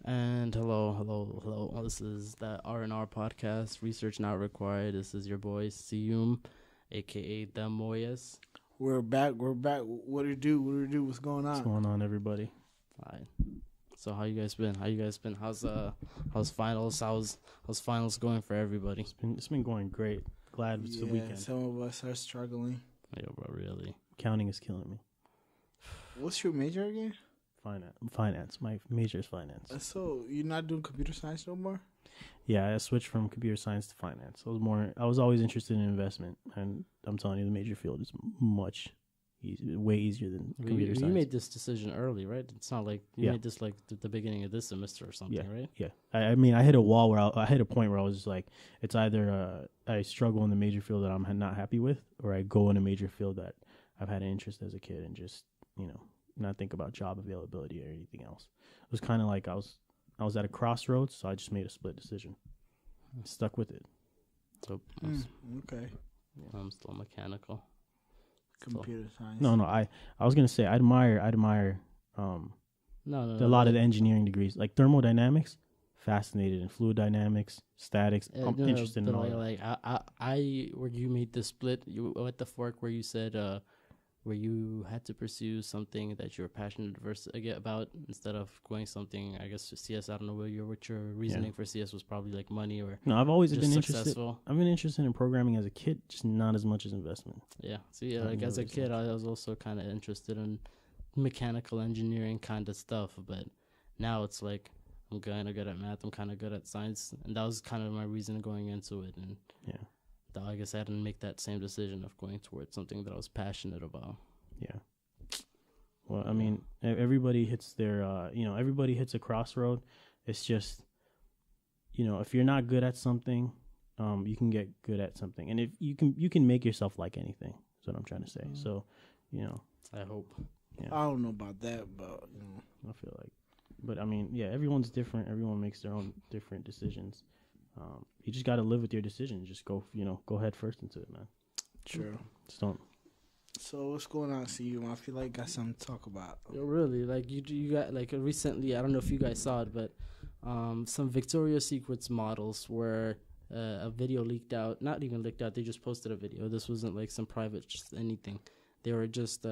And hello. This is the R.N.R podcast. Research not required. This is your boy Siyum, aka Demoyes. We're back. What do you do? What's going on? What's going on, everybody? Fine. So how you guys been? How's finals? How's finals going for everybody? It's been going great. Glad it's the weekend. Some of us are struggling. Yo, bro, really? Counting is killing me. What's your major again? Finance. My major is finance. So you're not doing computer science no more? Yeah, I switched from computer science to finance. I was always interested in investment, and I'm telling you, the major field is way easier than computer science. You made this decision early, right? It's not like you made this like the beginning of this semester or something, right? Yeah. I mean, I hit a wall where I hit a point where I was just like, it's either I struggle in the major field that I'm not happy with, or I go in a major field that I've had an interest as a kid and just, not think about job availability or anything else. It was kind of like I was at a crossroads, so I just made a split decision. Stuck with it. So okay. I'm still mechanical. Computer science. No. I was gonna say I admire a lot of the engineering degrees, like thermodynamics. Fascinated in fluid dynamics, statics. I'm interested in all that. I where you made the split, you at the fork where you said where you had to pursue something that you were passionate about instead of going something, I guess, CS. I don't know what your reasoning for CS was, probably like money or no. I've always been successful. I've been interested in programming as a kid, just not as much as investment. Yeah. So yeah, like as a kid, I was also kind of interested in mechanical engineering kind of stuff, but now it's like I'm kind of good at math. I'm kind of good at science, and that was kind of my reason going into it. And I guess I didn't make that same decision of going towards something that I was passionate about. Yeah. Well, I mean, everybody hits their, everybody hits a crossroad. It's just, if you're not good at something, you can get good at something, and if you can make yourself like anything. That's what I'm trying to say. So, I hope. Yeah. I don't know about that, but I feel like, but I mean, yeah, everyone's different. Everyone makes their own different decisions. You just got to live with your decision. Just go head first into it, man. True. Just don't. So what's going on, CU? I feel like I got something to talk about. Yo, really, like you got like recently. I don't know if you guys saw it, but some Victoria's Secrets models where a video leaked out. Not even leaked out. They just posted a video. This wasn't like some private, just anything. They were just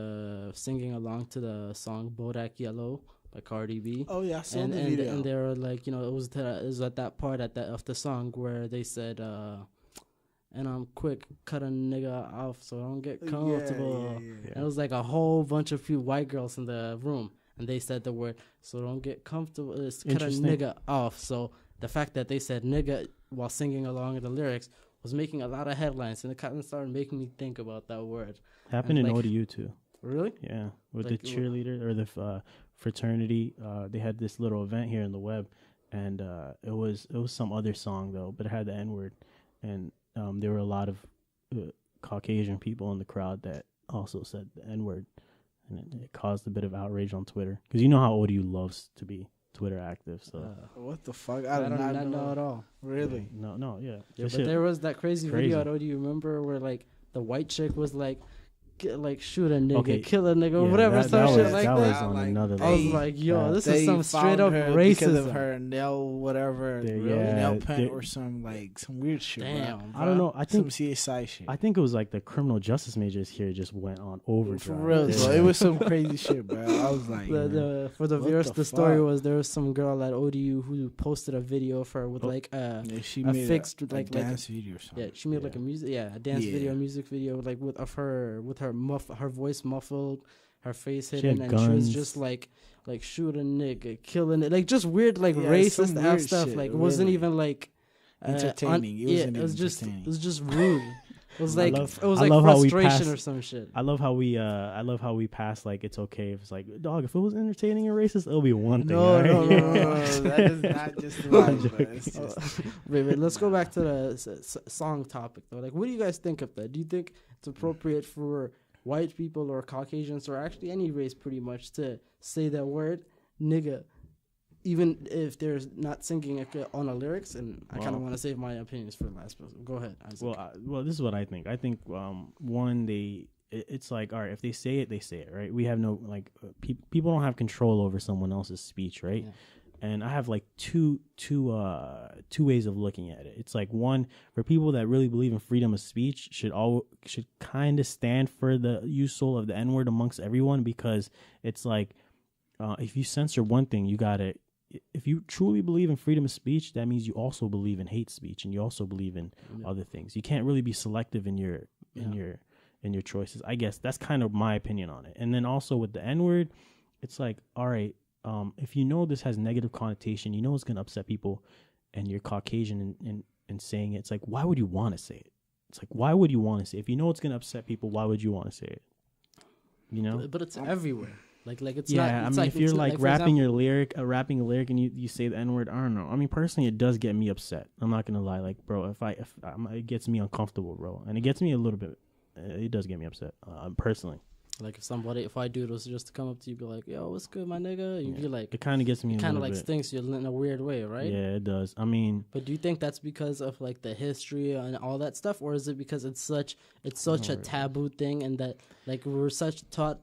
singing along to the song "Bodak Yellow" by Cardi B. Oh yeah, I saw the video. And they were like, it was at that part of the song where they said, and I'm quick, cut a nigga off so I don't get comfortable. Yeah. And it was like a whole bunch of few white girls in the room, and they said the word, so don't get comfortable, cut a nigga off. So the fact that they said nigga while singing along with the lyrics was making a lot of headlines, and it kind of started making me think about that word. Happened in ODU too. Really? Yeah, with the cheerleader or the fraternity, they had this little event here in the web, and it was some other song though, but it had the N-word, and there were a lot of Caucasian people in the crowd that also said the N-word, and it caused a bit of outrage on Twitter, because you know how ODU loves to be Twitter active. So what the fuck? I don't know at all. Really? No, yeah. But there was that crazy video at ODU. Remember where like the white chick was like shoot a nigga, kill a nigga, whatever, some shit like that. Was on another I was like, yo, this is some straight up racism. Because of her nail paint or some weird shit. Damn, I don't know. I think some CSI shit. I think it was like the criminal justice majors here just went on overdrive. For real, so it was some crazy shit, bro. I was like, for the viewers, the story was there was some girl at ODU who posted a video of her with she a made fixed a dance video or something. Yeah, she made like a dance video, music video, like with her voice muffled, her face hidden, and she was just like shoot a nigga, killing it, like just weird, racist ass stuff. Like it wasn't even like entertaining. It was just rude. It was like frustration or some shit. I love how we pass like it's okay if it's like, dog, if it was entertaining and racist, it'll be one thing. No, that is not just right. Wait, let's go back to the song topic though. Like, what do you guys think of that? Do you think it's appropriate for white people or Caucasians or actually any race pretty much to say that word nigga, even if they're not singing it on the lyrics? And I kind of want to save my opinions for the last person. Go ahead, Isaac. Well, this is what I think. I think it's like, all right, if they say it, right? We have no people don't have control over someone else's speech, right? And I have like two ways of looking at it. It's like, one, for people that really believe in freedom of speech should kind of stand for the use of the N-word amongst everyone, because it's like, if you censor one thing, if you truly believe in freedom of speech, that means you also believe in hate speech, and you also believe in other things. You can't really be selective in your choices. I guess that's kind of my opinion on it. And then also with the N-word, it's like, all right, if you know this has negative connotation, you know it's gonna upset people, and you're Caucasian and saying it, it's like, why would you want to say it? It's like, why would you want to say it? If you know it's gonna upset people, why would you want to say it? You know, but it's everywhere. Like it's not. Yeah, I mean, if you're like rapping a lyric, and you say the N-word, I don't know. I mean, personally, it does get me upset. I'm not gonna lie. Like, bro, it gets me uncomfortable, bro, and it gets me a little bit. It does get me upset, personally. Like if I do it was just to come up to you, be like, "Yo, what's good, my nigga?" You'd be like, it kind of gets me. It kind of like stings you in a weird way, right? Yeah, it does. I mean, but do you think that's because of like the history and all that stuff, or is it because it's such a taboo thing, and that like we're such taught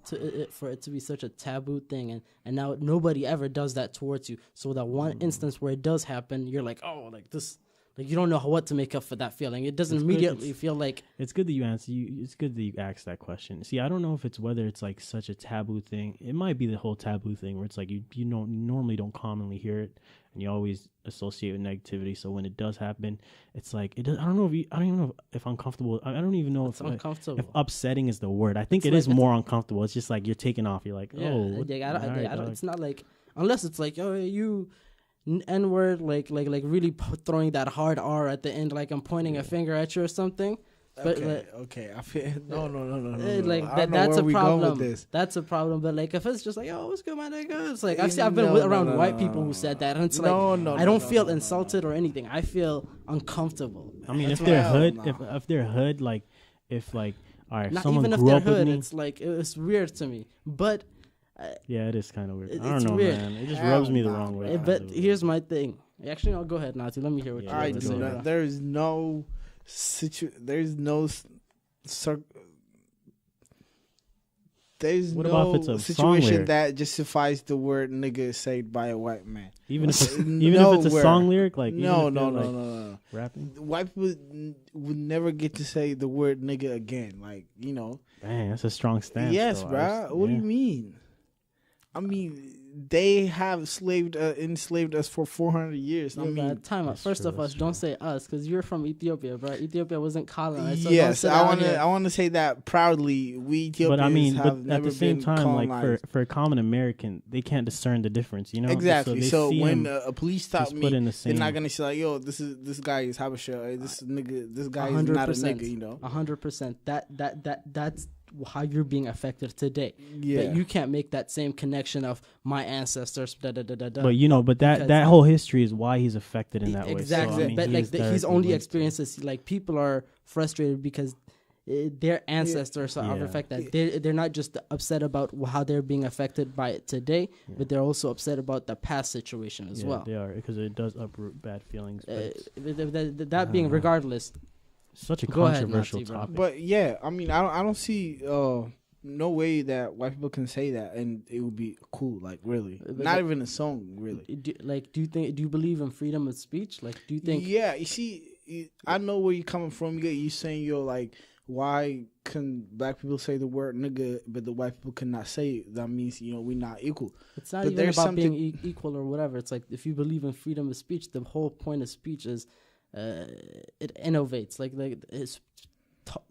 for it to be such a taboo thing, and now nobody ever does that towards you. So that one instance where it does happen, you're like, oh, like this. Like, you don't know what to make up for that feeling. It doesn't immediately feel like... It's good that you answer. It's good that you asked that question. See, I don't know if it's whether it's like such a taboo thing. It might be the whole taboo thing where it's like you normally don't commonly hear it, and you always associate with negativity. So when it does happen, it's like, it does, I don't even know if uncomfortable. I don't even know if upsetting is the word. I think it's more uncomfortable. It's just like you're taking off. You're like, it's not like... Unless it's like, oh, you... N-word, like really throwing that hard R at the end, like I'm pointing a finger at you or something. But okay, I feel no. Like that's a problem. That's a problem. But like if it's just like, oh, what's good, my nigga? It's like I've been around white people who said that, and it's like I don't feel insulted or anything. I feel uncomfortable. I mean, if they're hood, if they're hood, like if like all right, not someone even if grew they're up with hood, me, it's like it's weird to me. But yeah, it is kind of weird. I don't it's know, weird. man. It just rubs me the wrong way. But here's my thing. Actually, no, go ahead, Nati. Let me hear what you have to say. There's no situation that justifies the word nigga said by a white man. Even if it's a song lyric, like no. Rapping. White people would never get to say the word nigga again. Like, you know. Dang, that's a strong stance. Yes, bro. What do you mean? I mean, they have enslaved us for 400 years. I mean, time out. First of all, don't say us, because you're from Ethiopia, bro. Ethiopia wasn't colonized. So yes, I want to say that proudly. We Ethiopians but I mean, have but at the same time, colonized. like for a common American, they can't discern the difference. You know exactly. So when a police stop me, they're not gonna say like, "Yo, this guy is Habesha. This guy is not a nigga." You know, 100%. That's how you're being affected today. Yeah. But you can't make that same connection of my ancestors. But that whole history is why he's affected in that way. Exactly. So, I mean, but like he's only experiences like people are frustrated because their ancestors are affected. They're not just upset about how they're being affected by it today, but they're also upset about the past situation as well. They are, because it does uproot bad feelings. That being regardless. Such a controversial topic. But yeah, I mean, I don't see no way that white people can say that and it would be cool. Like, really, not even a song, really. Do you believe in freedom of speech? Like, do you think? Yeah, you see, I know where you're coming from. You saying you're like, why can black people say the word nigga, but the white people cannot say it? That means, you know, we're not equal. It's not even about being equal or whatever. It's like, if you believe in freedom of speech, the whole point of speech is. It innovates. Like it's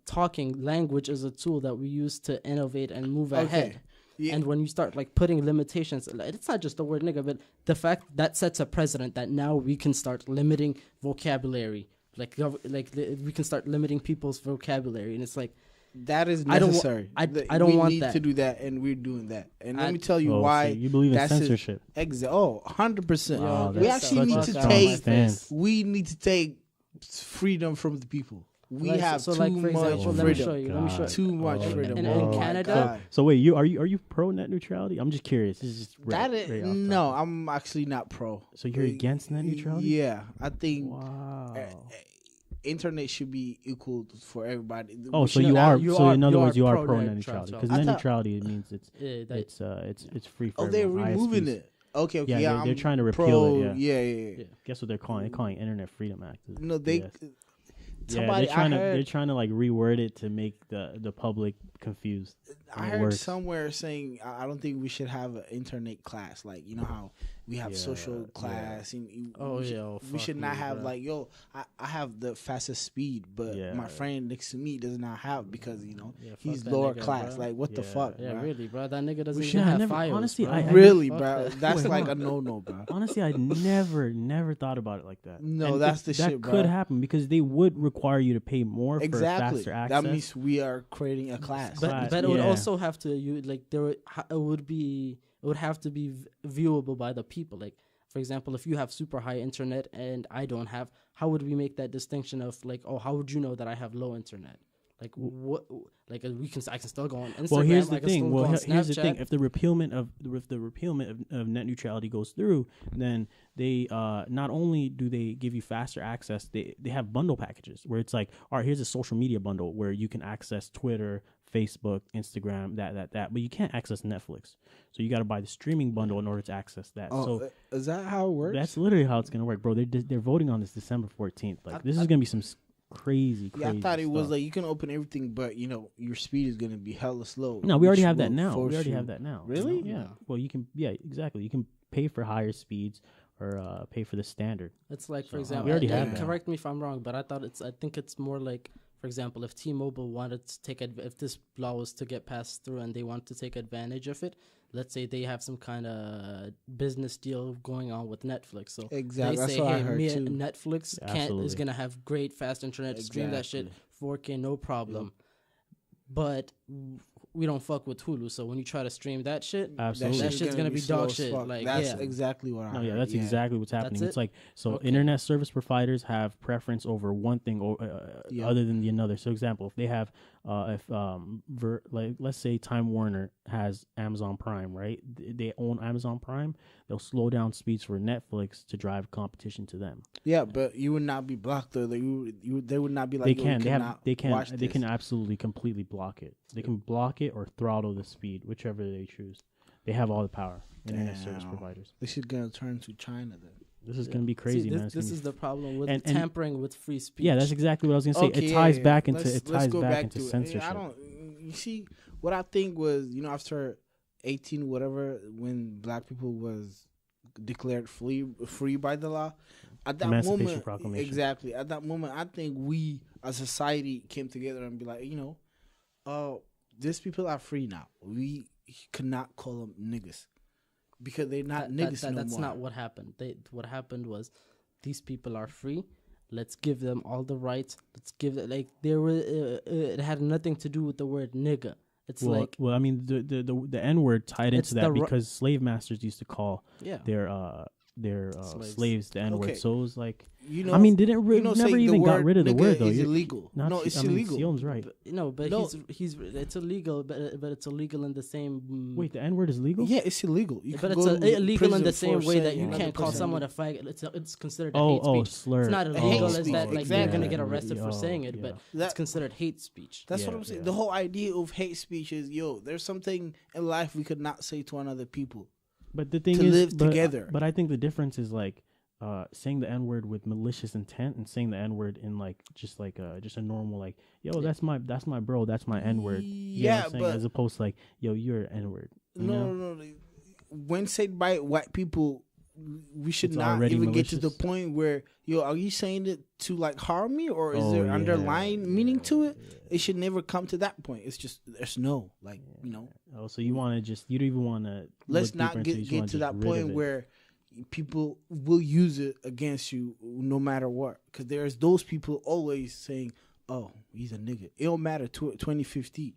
talking language is a tool that we use to innovate and move ahead. Yeah. And when you start like putting limitations, it's not just the word nigga, but the fact that sets a precedent that now we can start limiting vocabulary. Like we can start limiting people's vocabulary, and it's like that is necessary. I don't want that. We need to do that, and we're doing that. And let me tell you why. So you believe in censorship? 100%. We actually need to take. We need to take freedom from the people. We have too much freedom. Let me show you. Too much freedom. In Canada. So wait, are you pro net neutrality? I'm just curious. This is just no, I'm actually not pro. So you're against net neutrality? Yeah, I think. Wow. Internet should be equal for everybody. Oh, so you are. So in other words, you are pro net neutrality, because net neutrality means it's free for everyone. Oh, they're removing it. Okay. Yeah, Yeah, they're I'm trying to repeal pro, it. Yeah. Yeah. Guess what they're calling? They're calling Internet Freedom Act. No, they. Yes. Yeah, Somebody they're trying to like reword it to make the public confused. I heard somewhere saying I don't think we should have an internet class. Like, you know how we have social class, and we should not have like, yo, I have the fastest speed, but my friend next to me does not have, because he's lower class. Bro. Like, what the fuck? Yeah, bro? Really, bro. That nigga doesn't even have files. Honestly, bro. Really, bro. That's like a no, bro. Honestly, I never thought about it like that. No, that's the shit, bro. That could happen because they would require you to pay more for faster access. That means we are creating a class. But it would also have to it would have to be viewable by the people. Like, for example, if you have super high internet and I don't have, how would we make that distinction of like, oh, how would you know that I have low internet? Like what? Like I can still go on Instagram. Well, here's the thing. Here's the thing. If the repealment of net neutrality goes through, then they not only do they give you faster access, they have bundle packages where it's like, all right, here's a social media bundle where you can access Twitter, Facebook, Instagram, that, but you can't access Netflix. So you got to buy the streaming bundle in order to access that. Oh, so is that how it works? That's literally how it's gonna work, bro. They're voting on this December 14th. Like, this is gonna be some crazy. Yeah, I thought it was like you can open everything, but your speed is gonna be hella slow. No, we already have that now. Have that now. Really? Yeah. Well, you can. Yeah, exactly. You can pay for higher speeds or pay for the standard. It's like, for example, we already have that. Correct me if I'm wrong, but I think it's more like, for example, if T-Mobile wanted to if this law was to get passed through and they want to take advantage of it, let's say they have some kind of business deal going on with Netflix. So exactly, they say, that's what I heard too. Netflix is gonna have great fast internet to stream that shit 4K, no problem. Yep. But we don't fuck with Hulu, so when you try to stream that shit, absolutely, that shit's gonna be dog shit. Like, that's exactly what I heard. Yeah, that's exactly what's happening. It's like, internet service providers have preference over one thing other than the another. So, example, if they have, let's say Time Warner has Amazon Prime, right? They own Amazon Prime. They'll slow down speeds for Netflix to drive competition to them. Yeah, but you would not be blocked though. They would not be like, they can absolutely completely block it. They can block it or throttle the speed, whichever they choose. They have all the power. Internet service providers. This is gonna turn to China then. This is gonna be crazy, man. This is the problem with tampering with free speech. Yeah, that's exactly what I was gonna say. Okay, it ties back into censorship. You see, what I think was, after 18 whatever, when black people was declared free by the law, at that moment, exactly, at that moment, I think we as a society came together and be like, these people are free now. We cannot call them niggas because they're not niggas no more. That's not what happened. What happened was, these people are free. Let's give them all the rights. Let's give it it had nothing to do with the word nigga. It's I mean, the N-word tied into that because slave masters used to call their slaves the N-word. Okay. So it was like, I mean, never even got rid of the word though. It's illegal. It's illegal. Sion's right. He's it's illegal, but it's illegal in the same. Wait, the N-word is legal? Yeah, it's illegal. But it's illegal in the same way that you can't call someone a faggot. It's considered hate speech. Slur. It's not illegal as that like you're gonna get arrested for saying it, but it's considered hate speech. That's what I'm saying. The whole idea of hate speech is, there's something in life we could not say to another people. But the thing is, live together. But I think the difference is like saying the N-word with malicious intent and saying the N-word in just a normal like, yo, that's my bro, that's my N-word. You know what I'm saying? As opposed to like, yo, you're an N-word. No. When said by white people, we should not even get to the point where, are you saying it to like harm me, or is there underlying meaning to it? It should never come to that point. It's just there's no Oh, so you want to you don't even want to. Let's not get to that point where people will use it against you no matter what. Because there's those people always saying, "Oh, he's a nigga." It don't matter. 2050.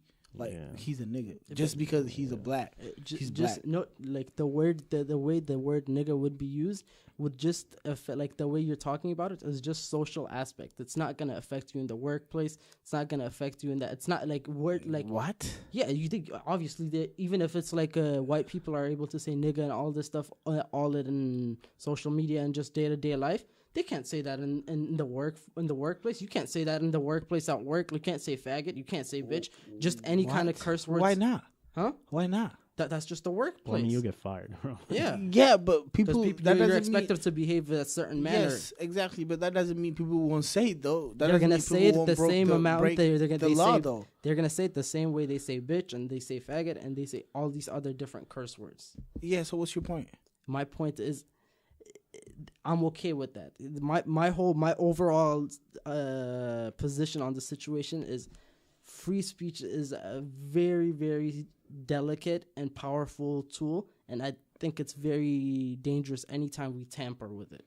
He's a nigga just because he's a black. He's black. No, like the way the word nigga would be used would just affect, like the way you're talking about it is just social aspect. It's not gonna affect you in the workplace. It's not gonna affect you in that. It's not like word like what? Yeah, you think obviously even if it's like white people are able to say nigga and all this stuff, all it in social media and just day-to-day life. They can't say that in the workplace. You can't say that in the workplace at work. You can't say faggot. You can't say bitch. Just any kind of curse words. Why not? Huh? Why not? That's just the workplace. Well, I mean, you'll get fired, bro. Yeah. Yeah, but people that you're doesn't expected mean, to behave in a certain manner. Yes, exactly. But that doesn't mean people won't say it though. That They're doesn't gonna mean say people it the won't same amount. They're gonna the they law say, though. They're gonna say it the same way they say bitch and they say faggot and they say all these other different curse words. Yeah. So what's your point? My point is, I'm okay with that. My overall position on the situation is, free speech is a very, very delicate and powerful tool, and I think it's very dangerous anytime we tamper with it.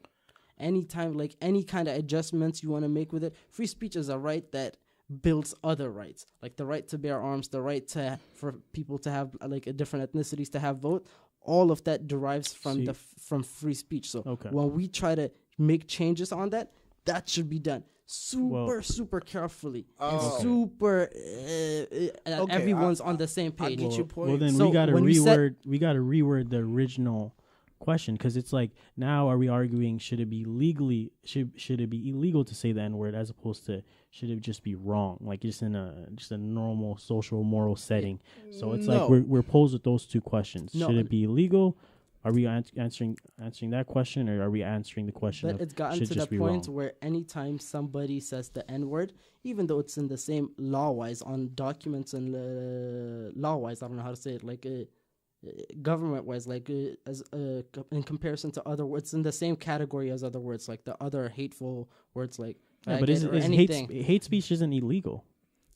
Anytime, like any kind of adjustments you want to make with it, free speech is a right that builds other rights, like the right to bear arms, the right for people to have like a different ethnicities to have vote. All of that derives from from free speech. So when we try to make changes on that, that should be done super carefully and super everyone's on the same page. I get your point. Well, then we gotta reword the original question, because it's like, now are we arguing should it be should it be illegal to say the N-word, as opposed to should it just be wrong, like just in a normal social moral setting? So it's like we're posed with those two questions. Should it be illegal? Are we answering that question, or are we answering the question? But it's gotten to the point where anytime somebody says the N-word, even though it's in the same law-wise on documents and law-wise, I don't know how to say it, like government-wise, like as in comparison to other words, in the same category as other words, like the other hateful words, like but hate speech isn't illegal.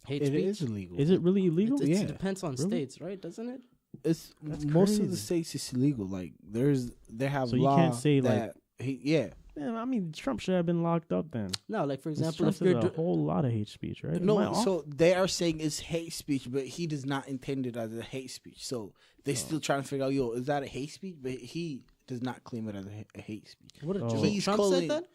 It is illegal. Is it really illegal? It depends on states, right? Doesn't it? It's most of the states it's illegal. Like they have so law you can't say that Yeah, I mean, Trump should have been locked up then. No, like for example, if you're a whole lot of hate speech, right? No, so they are saying it's hate speech, but he does not intend it as a hate speech. So they still trying to figure out, is that a hate speech? But he does not claim it as a hate speech. What did Trump said that?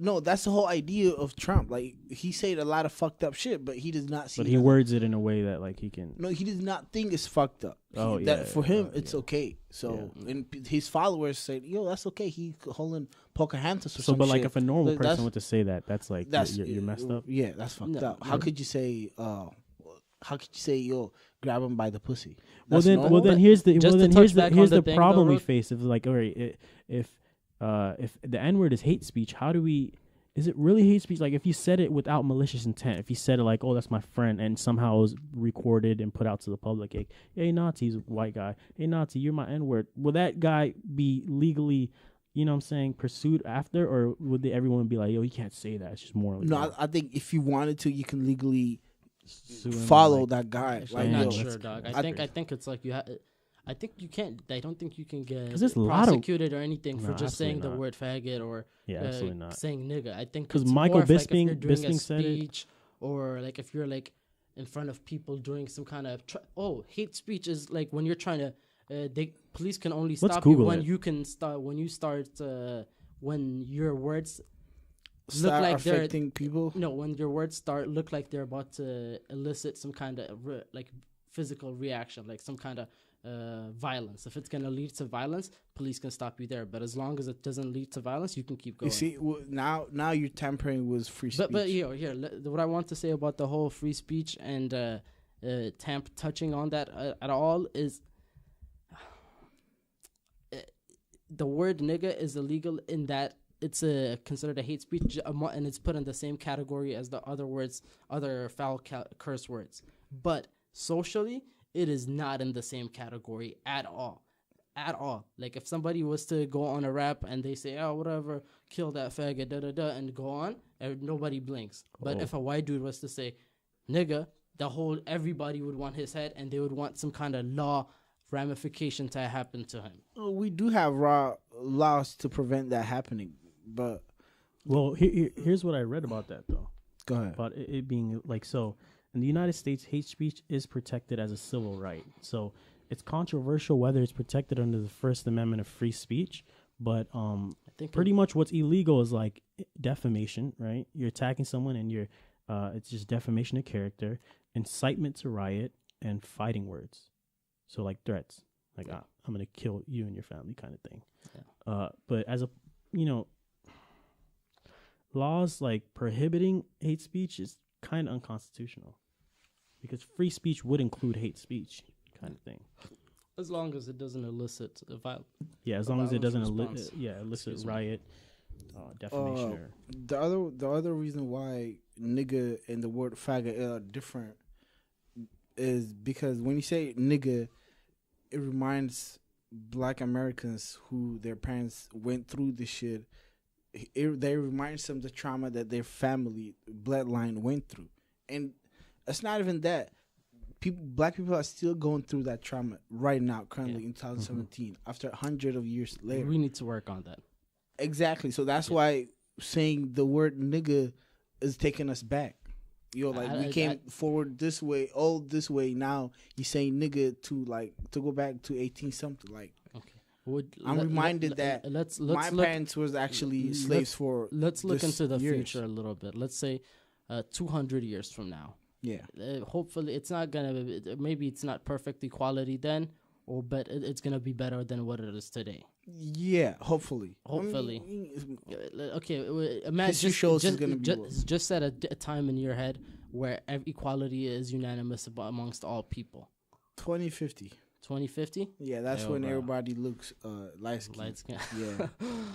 No, that's the whole idea of Trump. Like, he said a lot of fucked up shit, but he does not see. But he words it in a way that like he can. No, he does not think it's fucked up. For him, it's okay. So, and his followers say, "Yo, that's okay." He holding Pocahontas or something. But like, if a normal person were to say that, that's like you're messed up. Yeah, that's fucked up. How could you say? Yo, grab him by the pussy? Well, then here's the problem we face. If like, all right, if the N-word is hate speech, is it really hate speech? Like, if you said it without malicious intent, if you said it like, oh, that's my friend, and somehow it was recorded and put out to the public, like, hey, Nazi's a white guy, hey, Nazi, you're my N-word, will that guy be legally, you know what I'm saying, pursued after, or would everyone be like, yo, you can't say that, it's just morally wrong? I think if you wanted to, you can legally follow that guy. I'm not sure, dog. I think it's like I think you can't. I don't think you can get prosecuted or anything for just saying the word faggot or saying nigga. I think because Michael Bisping said it, or like if you're like in front of people doing some kind of hate speech is like when you're trying to. Police can only stop you when you can start when your words look like affecting people. No, when your words look like they're about to elicit some kind of like physical reaction, like some kind of violence. If it's going to lead to violence, police can stop you there. But as long as it doesn't lead to violence, you can keep going. You see, now you're tampering with free speech. But here, what I want to say about the whole free speech and touching on that at all is the word nigga is illegal in that it's considered a hate speech and it's put in the same category as the other foul curse words. But socially, it is not in the same category at all. Like if somebody was to go on a rap and they say, oh, whatever, kill that faggot, and go on, nobody blinks. But if a white dude was to say, nigga, everybody would want his head and they would want some kind of law ramification to happen to him. We do have laws to prevent that happening, but... Well, here's what I read about that, though. Go ahead. About it being like so... In the United States, hate speech is protected as a civil right. So it's controversial whether it's protected under the First Amendment of free speech. But I think pretty much what's illegal is like defamation, right? You're attacking someone and it's just defamation of character, incitement to riot, and fighting words. So like threats, like I'm going to kill you and your family kind of thing. Yeah. But as laws like prohibiting hate speech is kind of unconstitutional because free speech would include hate speech kind of thing. As long as it doesn't elicit a violence. Yeah, as long as it doesn't elicit Excuse riot, defamation. Or The other reason why nigga and the word faggot are different is because when you say nigga, it reminds Black Americans who their parents went through this shit. They reminds them the trauma that their family bloodline went through, and it's not even that. Black people are still going through that trauma right now, currently in 2017, after 100 of years later. We need to work on that. Exactly. So that's why saying the word nigga is taking us back. We came forward this way, this way. Now you're saying nigga to go back to 18 something. Like, okay. I'm reminded that my parents was actually slaves for. Let's look into the years. future a little bit. Let's say 200 years from now. Yeah. Hopefully, it's not gonna. Maybe it's not perfect equality then, but it's gonna be better than what it is today. Yeah, hopefully. Okay, imagine just set a time in your head where equality is unanimous amongst all people. 2050. 2050? Yeah, that's when everybody looks light skin. Yeah.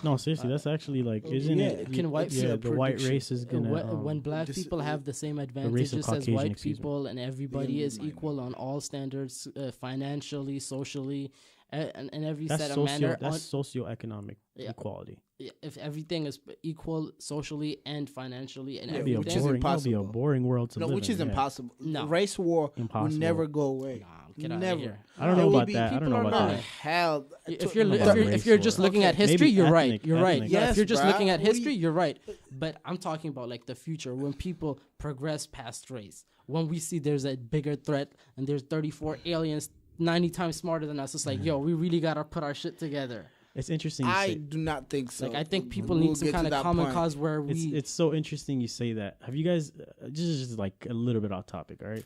No, seriously, that's actually isn't it? Can white the white race is gonna when black people have the same advantages as white people, and everybody is equal on all standards, financially, socially, and every set of manner. That's socioeconomic equality. If everything is equal socially and financially and everything, which is impossible. That'd be a boring world to live in. Which is impossible. No, race war will never go away. Get out of here. I don't know about that. I don't know about that. Hell, if you're just looking at history, you're right. You're right. Yes, if you're just looking at history, you're right. But I'm talking about the future when people progress past race. When we see there's a bigger threat and there's 34 aliens 90 times smarter than us, it's yo, we really gotta put our shit together. It's interesting. I do not think so. I think people need some kind of common cause where It's so interesting you say that. Have you guys just a little bit off topic? All right.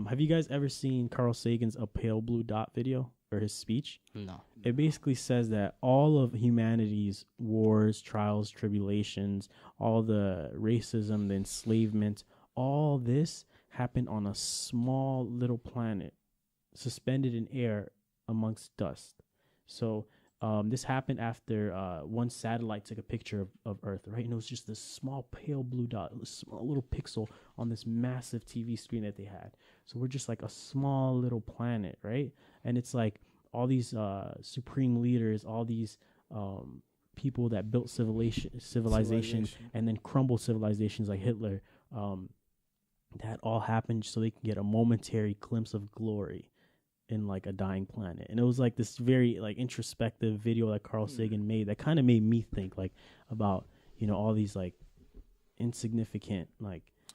Have you guys ever seen Carl Sagan's "A Pale Blue Dot" video or his speech? No. It basically says that all of humanity's wars, trials, tribulations, all the racism, the enslavement, all this happened on a small little planet, suspended in air amongst dust. So this happened after one satellite took a picture of Earth, right? And it was just this small pale blue dot, a small little pixel on this massive TV screen that they had. So we're just a small little planet, right? And it's all these supreme leaders, all these people that built civilization and then crumbled civilizations like Hitler. That all happened so they can get a momentary glimpse of glory in a dying planet. And it was this very introspective video that Carl Sagan made that kind of made me think about all these insignificant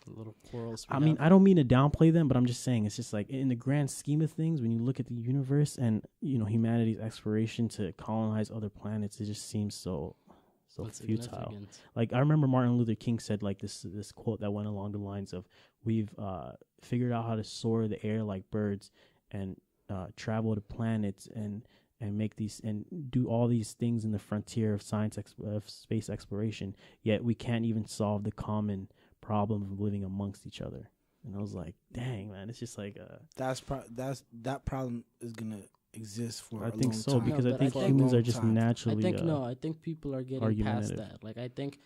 little quarrels. I mean, I don't mean to downplay them, but I'm just saying it's just in the grand scheme of things, when you look at the universe and humanity's exploration to colonize other planets, it just seems so futile. I remember Martin Luther King said this quote that went along the lines of, we've figured out how to soar the air like birds and travel to planets and make these and do all these things in the frontier of space exploration, yet we can't even solve the common problem of living amongst each other. And I was like, dang, man, it's just that problem is gonna exist for I a think long so time. because I think humans are just naturally I think people are getting past that. I think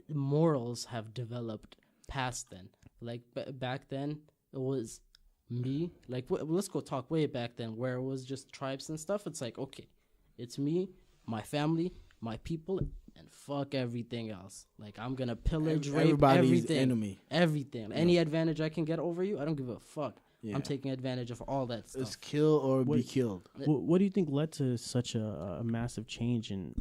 morals have developed past then. Back then it was me, let's go talk way back then where it was just tribes and stuff. It's okay, it's me, my family, my people, and fuck everything else. I'm gonna pillage, rape, everything. Everything. Any advantage I can get over you, I don't give a fuck. Yeah. I'm taking advantage of all that stuff. It's kill or be killed. What do you think led to such a massive change in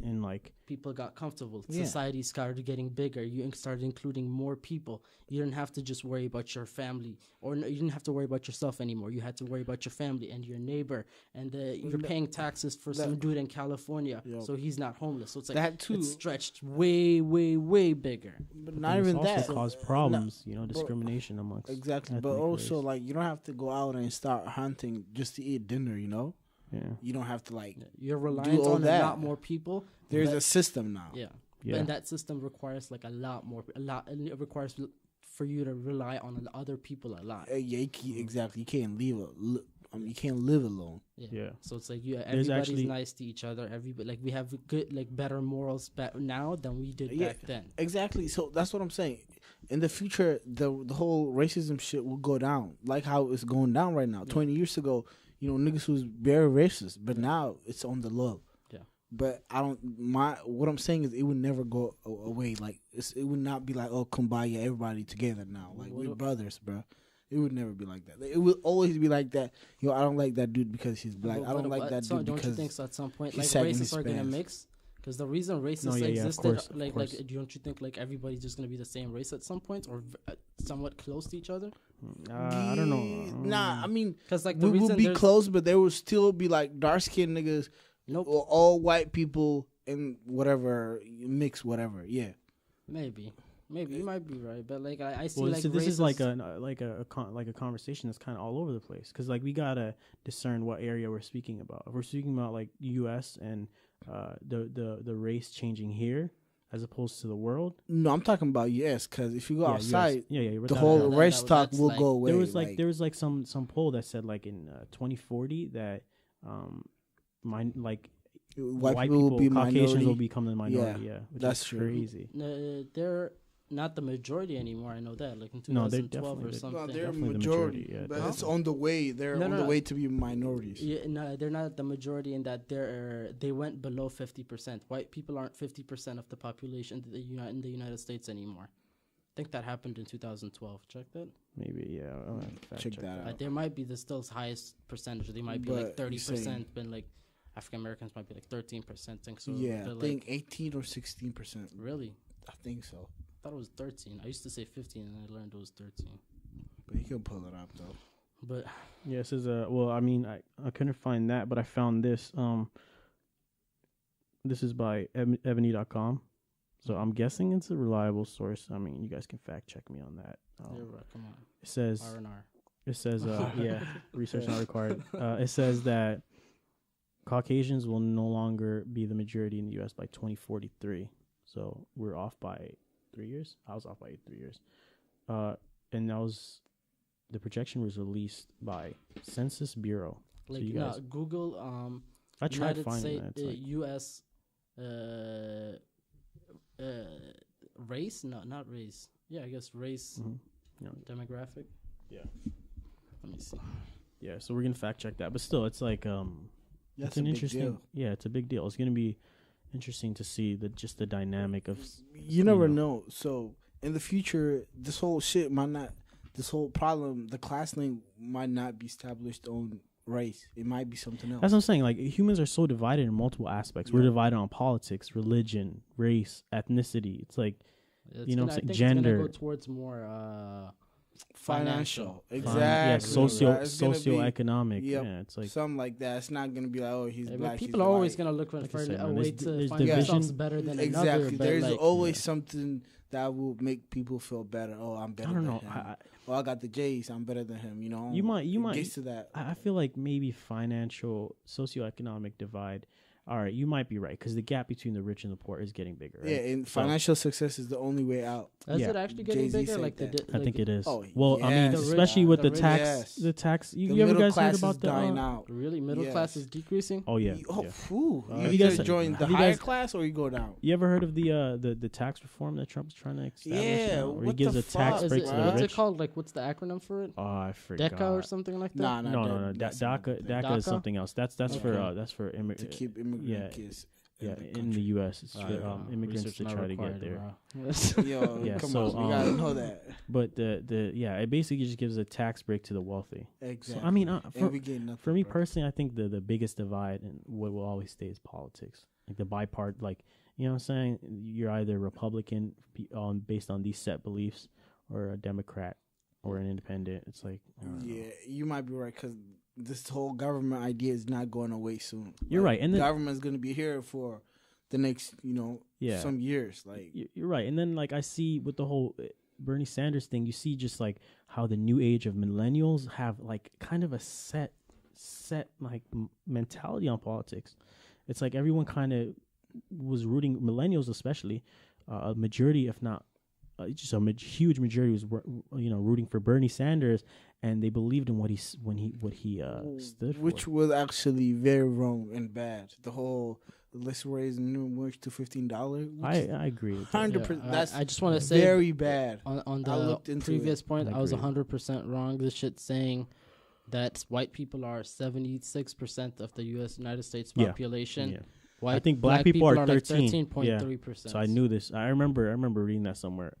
people got comfortable. Yeah. Society started getting bigger. You started including more people. You didn't have to just worry about your family, or you didn't have to worry about yourself anymore. You had to worry about your family and your neighbor, and you're paying taxes for some dude in California, so he's not homeless. So it's that too. It's stretched way, way, way bigger. But not even that. Also cause problems, discrimination amongst. Exactly, but also race. You don't have to go out and start hunting just to eat dinner. Yeah. You don't have to you're reliant on a lot more people. There's a system now. Yeah. And that system requires a lot. It requires for you to rely on other people a lot. Yeah, exactly. You can't leave you can't live alone. Yeah. So it's like everybody's nice to each other. Everybody, like, we have good, like, better morals now than we did back then. Exactly. So that's what I'm saying. In the future, the whole racism shit will go down, like how it's going down right now. 20 years ago, niggas was very racist, but now it's on the low. But what I'm saying is it would never go away. Like, it would not be like, oh, kumbaya, everybody together now. Like, we're brothers, bro. It would never be like that. It will always be like that. I don't like that dude because he's black. I don't like that dude because don't you think so at some point, like, races are going to mix? Because the reason races existed, of course. Don't you think, like, everybody's just going to be the same race at some point or somewhat close to each other? I don't know. Nah, I mean, because, like, we will be close, but there will still be, like, dark-skinned niggas. Nope. Or all white people and whatever mix, whatever. Yeah. Maybe you might be right, but like I see. Well, like, so this is like a conversation that's kind of all over the place because, like, we gotta discern what area we're speaking about. If we're speaking about, like, U.S. and the race changing here as opposed to the world. No, I'm talking about U.S. because if you go outside, the whole race talk will go away. There was some poll that said, like, in 2040 that white people will be Caucasians will become the minority. Yeah, which that's crazy. They're not the majority anymore. I know that. Like in 2012 or something. No, they're a majority, but it's on the way. They're on the way to be minorities. Yeah, no, they're not the majority in that they went below 50%. White people aren't 50% of the population in the United States anymore. I think that happened in 2012. Check that. Maybe, yeah. I'll check that out. There might be the still highest percentage. They might be like 30%, but like African Americans might be like 13%. So yeah, I think 18 or 16%. Really? I think so. I thought it was 13. I used to say 15, and I learned it was 13. But you can pull it up though. But yeah, this is well, I mean, I couldn't find that, but I found this. This is by ebony.com. So I'm guessing it's a reliable source. I mean, you guys can fact check me on that. Come on. It says R.N.R. It says research not required. It says that Caucasians will no longer be the majority in the U.S. by 2043. So we're off by 3 years. I was off by 3 years. And that was the projection was released by Census Bureau. Like, so you guys, Google. I tried finding that. U.S. Race? No, not race. Yeah, I guess race. Mm-hmm. Yeah. Demographic. Yeah. Let me see. Yeah, so we're gonna fact check that, but still, it's like it's an interesting. Deal. Yeah, it's a big deal. It's gonna be interesting to see the dynamic of. You never know. So in the future, this whole problem, the class link might not be established on race. It might be something else. That's what I'm saying. Like, humans are so divided in multiple aspects. Yeah. We're divided on politics, religion, race, ethnicity. It's like, gender. It's gonna go towards more financial. Exactly. Yeah, socioeconomic. Yep. Yeah, it's like something like that. It's not gonna be like, oh, he's black. People are always gonna look for a way to find themselves better than another. Exactly. There's always something that will make people feel better. Oh, I'm better. I don't know. I got the J's. I'm better than him. You might get to that. I feel like maybe financial, socioeconomic divide. All right, you might be right because the gap between the rich and the poor is getting bigger. Right? Yeah, and financial success is the only way out. Is it actually getting bigger? I think it is. Oh, well, yes. I mean, especially with the tax. Yes. The tax. You ever guys heard about dying out? Really, middle class is decreasing. Oh yeah. You guys join the higher class or you go down. You ever heard of the tax reform that Trump's trying to establish? Yeah, where he gives a tax break to the rich. What's it called? Like, what's the acronym for it? Oh, I forgot. DECA or something like that. No. DACA is something else. That's for to keep immigrant kids. Yeah, in the U.S., it's for immigrants to try to get there. Yo, come on, we gotta know that. But it basically just gives a tax break to the wealthy. Exactly. So, I mean, for me personally, I think the biggest divide and what will always stay is politics. Like the bipart, like, you know what I'm saying? You're either Republican based on these set beliefs, or a Democrat, or an independent. It's like, you might be right because this whole government idea is not going away soon. You're right, and the government's going to be here for the next, some years. Like, you're right, and then like I see with the whole Bernie Sanders thing, you see just like how the new age of millennials have like kind of a set like mentality on politics. It's like everyone kind of was rooting, millennials especially, a majority, if not just a huge majority was rooting for Bernie Sanders, and they believed in what he stood for, which was actually very wrong and bad. The whole let's raise minimum wage to $15. I agree with that. 100%. Yeah, that's I just want to say very bad. On the previous point, I was agree. 100% wrong. This shit saying that white people are 76% of the United States population. Yeah. White, I think black people are 13. 13.3%. So I knew this. I remember reading that somewhere.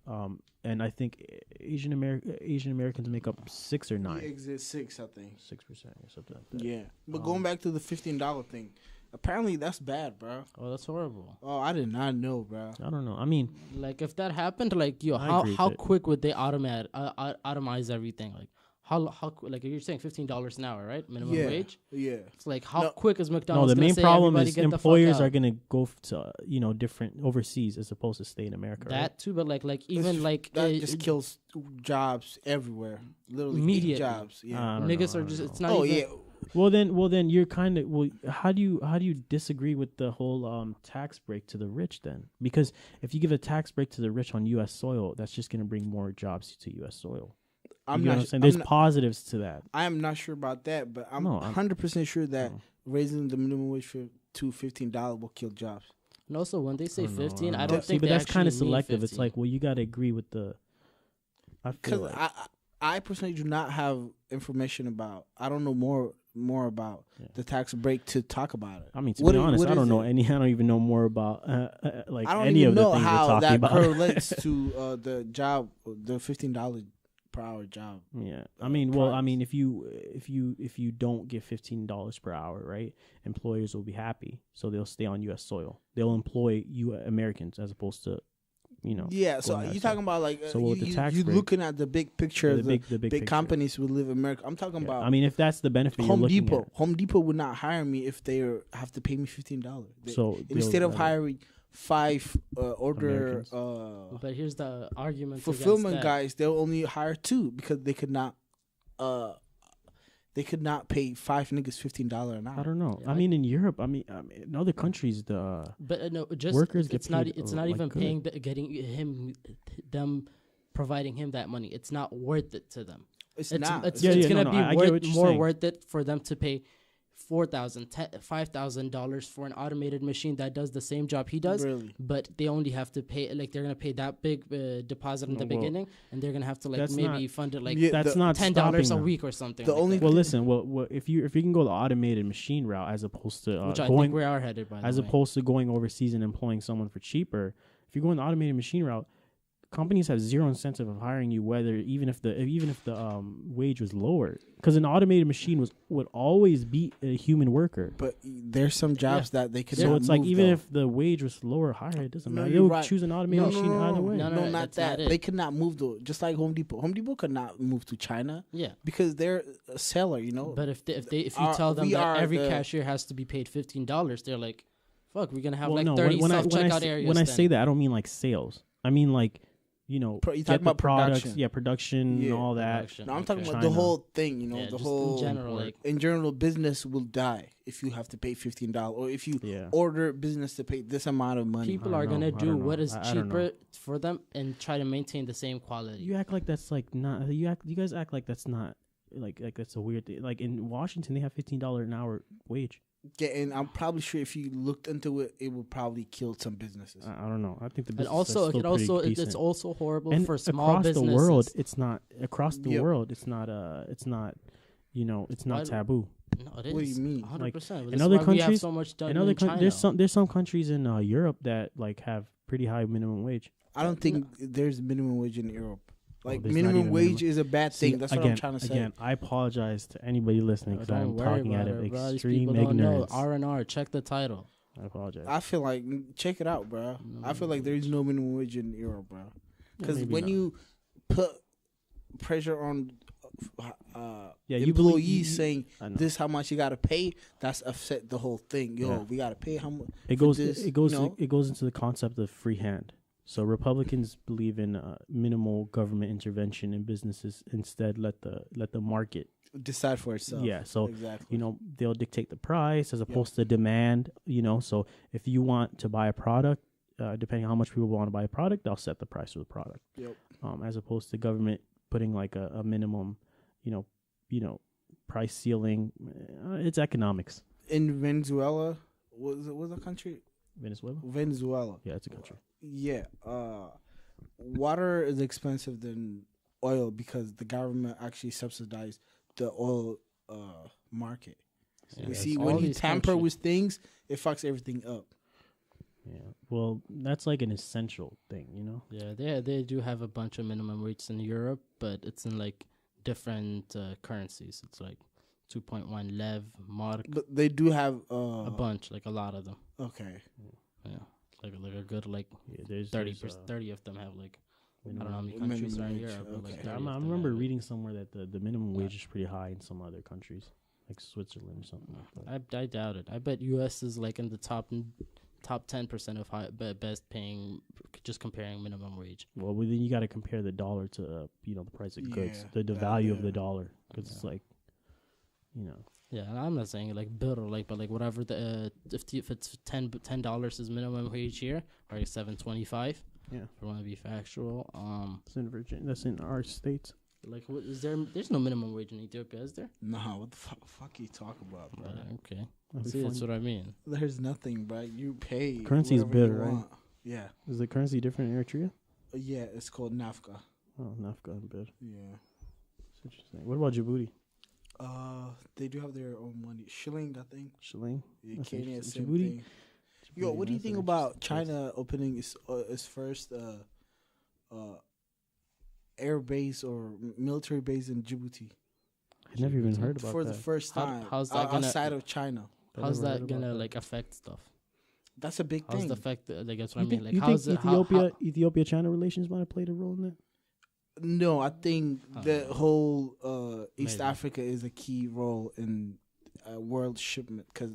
And I think Asian Americans make up 6 or 9. Exit 6, I think. 6% or something like that. Yeah, but going back to the $15 thing, apparently that's bad, bro. Oh, that's horrible. Oh, I did not know, bro. I don't know. I mean, like if that happened, like how quick would they automize everything? Like how like you're saying $15 an hour, right? Minimum wage. Yeah. It's like how quick is McDonald's? No, the main problem is get employers are gonna go to different overseas as opposed to stay in America. That right? too, but like even like that just kills jobs everywhere. Literally immediate jobs. Yeah. Niggas are just. It's not. Oh even, yeah. Well then you're kind of how do you disagree with the whole tax break to the rich then? Because if you give a tax break to the rich on U.S. soil, that's just gonna bring more jobs to U.S. soil. I'm not saying? There's positives to that. I am not sure about that, but I'm 100% sure that raising the minimum wage to $15 will kill jobs. And also, when they say 15, I don't see, think. But they that's kind of actually mean selective. 15. It's like, well, you got to agree with the. Because I personally do not have information about. I don't know more about the tax break to talk about it. I mean, to be honest, I don't know any. I don't even know more about like any of the things we're talking about. I don't even know how that correlates to the job, the $15 per hour job. Yeah, I mean, well, I mean, if you don't get $15 per hour, right? Employers will be happy, so they'll stay on U.S. soil. They'll employ Americans as opposed to, Yeah, so you're talking about like you break, looking at the big picture of the big picture. companies who live in America. I'm talking about. I mean, if that's the benefit, Home Depot would not hire me if they have to pay me $15. So instead of hiring 5 but here's the argument: fulfillment guys, they'll only hire 2 because they could not pay 5 niggas $15 an hour. I don't know. Yeah, I mean, in Europe, I mean, in other countries, workers get paid. It's not even paying them providing him that money. It's not worth it to them. It's not. It's gonna be more worth it for them to pay $4,000, $5,000 for an automated machine that does the same job he does, but they only have to pay they're gonna pay that big deposit in the beginning, and they're gonna have to fund it that's not $10 a week or something. If you can go the automated machine route as opposed to which I think we are headed by, as opposed to going overseas and employing someone for cheaper, if you're going the automated machine route, companies have zero incentive of hiring you, even if the wage was lower, because an automated machine would always beat a human worker. But there's some jobs that they could. So it's like even if the wage was lower, higher, it doesn't matter. They would choose an automated machine either way. No, not that. They could not move just like Home Depot. Home Depot could not move to China. Yeah, because they're a seller, But if you tell them that every cashier has to be paid $15, they're like, "Fuck, we're gonna have 30 self-checkout areas." When I say that, I don't mean like sales. I mean like. You talking about products, production. Production and all that. No, I'm talking about the whole thing. the whole in general, business will die if you have to pay $15, or if you order business to pay this amount of money. People are gonna do what is cheaper for them and try to maintain the same quality. You act like that's like not. You guys act like that's not like that's a weird thing. Like in Washington, they have $15 an hour wage. Yeah, and I'm probably sure if you looked into it, it would probably kill some businesses. I don't know. I think the business it's also horrible for small businesses. Across the world, it's not. Across the world, it's not. It's not. It's not taboo. No, it is. What do you mean? 100%. In other countries, we have so much done in China. there's some countries in Europe that like have pretty high minimum wage. I don't think there's minimum wage in Europe. Like minimum wage is a bad thing. That's what I'm trying to say. Again, I apologize to anybody listening because I'm talking out of extreme ignorance. R.N.R. Check the title. I apologize. I feel like check it out, bro. I feel like there's no minimum wage in Europe, bro. Because when you put pressure on employees saying this how much you gotta pay, that's upset the whole thing. We gotta pay how much. It goes into the concept of free hand. So Republicans believe in minimal government intervention in businesses. Instead, let the market decide for itself. Yeah. So they'll dictate the price as opposed to demand. So if you want to buy a product, depending on how much people want to buy a product, they'll set the price of the product. Yep. As opposed to government putting like a minimum, price ceiling. It's economics. In Venezuela, was a country? Venezuela. Yeah, it's a country. Yeah. Water is expensive than oil because the government actually subsidized the oil market. Yeah, you see, when you tamper with things, it fucks everything up. Yeah, well, that's like an essential thing, Yeah, they do have a bunch of minimum rates in Europe, but it's in like different currencies. It's like 2.1 lev, mark. But they do have a bunch, like a lot of them. Okay. Yeah, like a good like 30 of them have like minimum. I don't know how many countries are in Europe. Okay. But like I remember reading somewhere that the minimum wage is pretty high in some other countries, like Switzerland or something like that. I doubt it. I bet U.S. is like in the top 10% of best paying, just comparing minimum wage. Well, then you got to compare the dollar to the price of goods, the value of the dollar, because it's like, Yeah, and I'm not saying like bill or but like whatever the if it's $10 is minimum wage here, or like $7.25. Yeah, if you want to be factual. It's in Virginia. That's in our states. Like, what is there? There's no minimum wage in Ethiopia, is there? Nah, what the fuck you talk about, bro? Okay, see, that's what I mean. There's nothing, bro. You pay. Currency is better, right? Yeah. Is the currency different in Eritrea? Yeah, it's called NAFCA. Oh, NAFCA and bid. Yeah. That's interesting. What about Djibouti? They do have their own money. Shilling, I think. Shilling. Yeah, Kenya, same Djibouti. thing. Yo, what do you think about China opening its first air base or military base in Djibouti? I never even heard about for that. the first time. How's that gonna, outside of China? How's that gonna like affect stuff? That's a big how's thing. the effect? Like that's what I mean. Like, you how's think Ethiopia-China relations might have played a role in that? No, I think the whole East Africa is a key role in world shipment because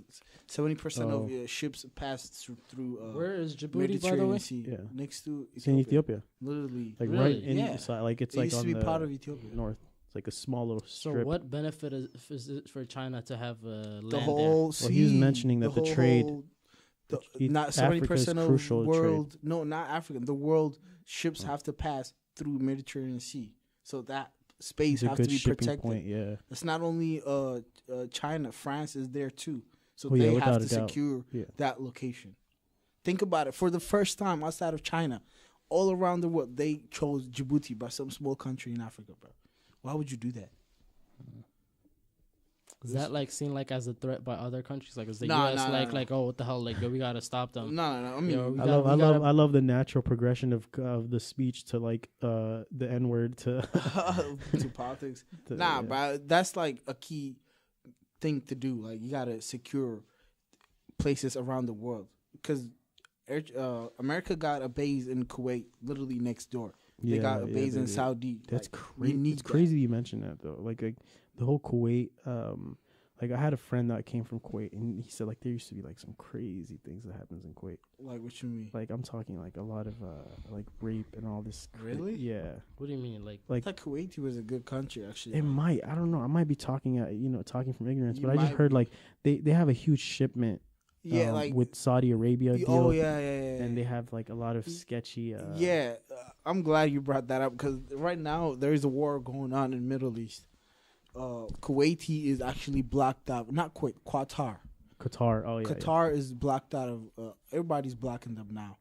70% of ships pass through. Where is Djibouti, by the way? Sea, yeah, next to Ethiopia. It's in Ethiopia. Literally, like really? right in like it's it like used on to be the part of Ethiopia. north. It's like a small little strip. So what benefit is it for China to have land the whole there? sea, he was mentioning that the trade. Not 70% of the world. Trade. No, not African. The world ships have to pass through Mediterranean Sea, so that space has to be protected. Point, yeah, it's not only China. France is there too, so they have to secure that location. Think about it. For the first time outside of China, all around the world, they chose Djibouti by some small country in Africa, bro. Why would you do that? Is that like seen like as a threat by other countries? Like is the U.S. like oh what the hell, like we gotta stop them? No. I mean, I love the natural progression of the speech to like the N-word to to politics. But that's like a key thing to do. Like you gotta secure places around the world because America got a base in Kuwait, literally next door. They got a base in Saudi. That's crazy. It's crazy you mentioned that though. Like the whole Kuwait. Like I had a friend that came from Kuwait, and he said like there used to be like some crazy things that happens in Kuwait. Like what you mean? Like I'm talking like a lot of like rape and all this. Really? Yeah. What do you mean? Like I thought Kuwait was a good country actually. It might. I don't know. I might be talking talking from ignorance, but I just heard like they have a huge shipment. Yeah, like with Saudi Arabia. Deal, oh yeah. And they have like a lot of sketchy. I'm glad you brought that up because right now there is a war going on in the Middle East. Kuwaiti is actually blocked out. Not Kuwait, Qatar. Oh yeah. Qatar is blocked out of. Everybody's blocking them now.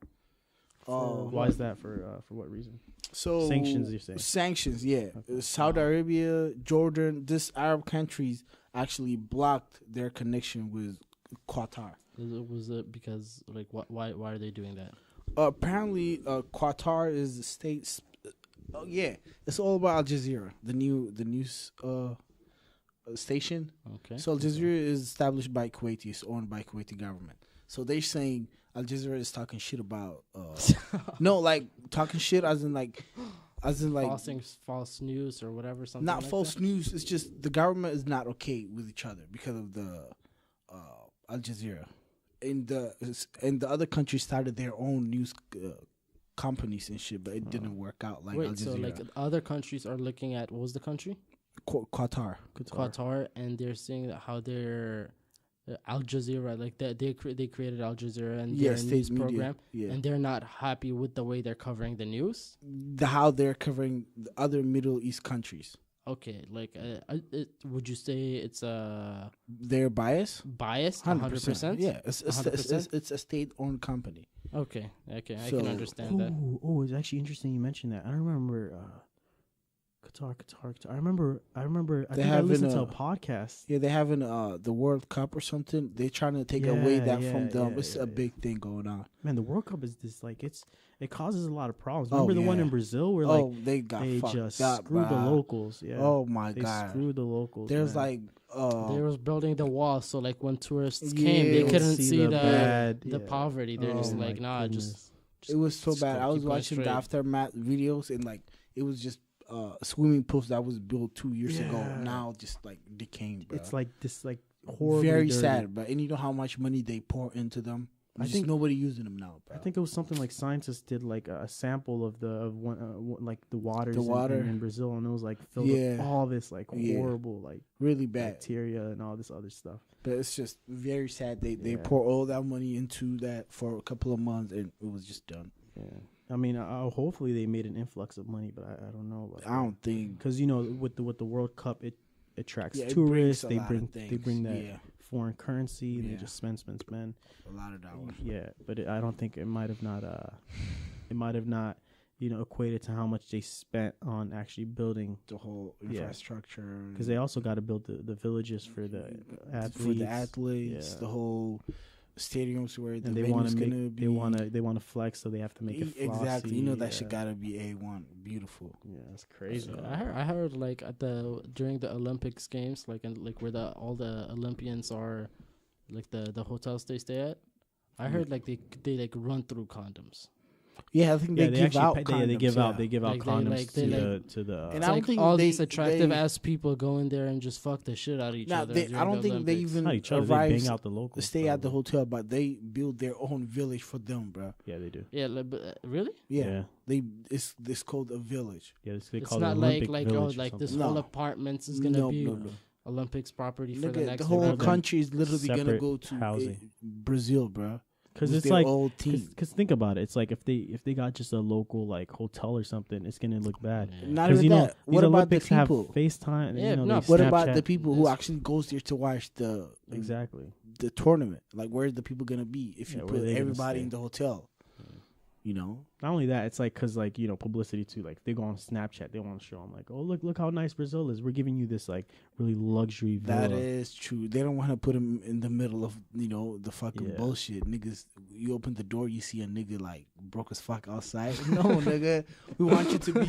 Why is that? For what reason? So sanctions, you're saying? Sanctions, yeah. Okay. Saudi Arabia, Jordan, this Arab countries actually blocked their connection with Qatar. Was it because like why are they doing that? Apparently, Qatar is the state's. Oh yeah, it's all about Al Jazeera, the news station. Okay. So Al Jazeera is established by Kuwaiti, it's owned by Kuwaiti government. So they're saying Al Jazeera is talking shit about. No, like talking shit as in like. False news or whatever. Something. Not like false that? news. It's just the government is not okay with each other because of the Al Jazeera. And the other countries started their own news companies and shit, but it didn't work out like Al Jazeera. So like other countries are looking at what was the country? Qatar, and they're seeing how they're Al Jazeera, like they created Al Jazeera and Yeah, their news media. program, Yeah. and they're not happy with the way they're covering the news. How they're covering the other Middle East countries. Okay, like would you say it's Their bias? 100%? Yeah, it's a state-owned company. Okay, I can So- understand that. Oh, it's actually interesting you mentioned that. I remember Qatar. I remember. I They think I having listened to a- a podcast. Yeah, they having the World Cup or something. They're trying to take away that from them. yeah, It's a big thing going on. Man, the World Cup is this like it causes a lot of problems. Remember the one in Brazil where they got they fucked just up, screwed the bruh. locals. Yeah. Oh my they god. screwed the locals. There's man. like They was building the wall, so like when tourists Yeah, came, they they couldn't see see the the bad, the yeah. poverty. They're just Oh like, my nah, goodness. it was so just bad. I keep was going watching the straight. aftermath videos and like it was just swimming pools that was built 2 years ago. Yeah. Now just like decaying, bro. It's like this like horribly very dirty. sad, bro. And you know how much money they pour into them. I Just think- nobody using them now, bro. I think it was something like scientists did like a sample of like the waters water. in Brazil, and it was like filled Yeah. with all this like Yeah. horrible like really bad. bacteria and all this other stuff. But it's just very sad. They Yeah. pour all that money into that for a couple of months and it was just done. Yeah, I mean, hopefully they made an influx of money, but I don't know. Like, I don't think. because with the World Cup, it attracts Yeah, it tourists. brings a They lot bring of they things. bring that Yeah. foreign currency. And Yeah. they just spend. A lot of dollars. Yeah, but I don't think it might have not equated to how much they spent on actually building, The whole Yeah. infrastructure. because they also got to build the villages for the athletes. For the athletes, Yeah. the whole stadiums where the and they venue's want to gonna be. they want to flex, so they have to make it flossy. Exactly. You know that yeah. shit gotta be A1, beautiful. Yeah, that's crazy. I heard like during the Olympics games, like where all the Olympians are, like the hotels they stay at. I heard like they like run through condoms. Yeah, I think Yeah, they they give actually out. they give condoms, out yeah. they give out Like, they, condoms like, they, to the And It's I don't like think all they- these attractive they- ass people go in there and just fuck the shit out of each Nah, other. I during don't the think they Olympics. even not each other. They arrive bang out the locals. stay at the probably. hotel, but they build their own village for them, bro. Yeah, they do. Yeah, like, but, really? Yeah, it's called a village. Yeah, they It's call not it like Olympic like Village or like this something. whole No. apartments is gonna No, be no. Olympics property for Look the at next. the whole Have them country is literally gonna separate go to housing. Brazil, bro. Because With it's their like old team. because think about it. It's like if they got just a local like hotel or something, it's gonna look bad. Not Because even you know that. these What about the Olympics have people? FaceTime. And, Yeah, you know, no, they What about Snapchat. the people who It's- actually goes there to watch Exactly. the tournament? Like, where's the people gonna be if you Yeah, where put they gonna everybody stay? in the hotel? You know, Not only that, it's like because like publicity too. Like they go on Snapchat, they want to show them like, oh look how nice Brazil is. We're giving you this like really luxury villa. that is true. They don't want to put them in the middle of the fucking Yeah. bullshit, niggas. You open the door, you see a nigga like broke as fuck outside. No, nigga, we want you to be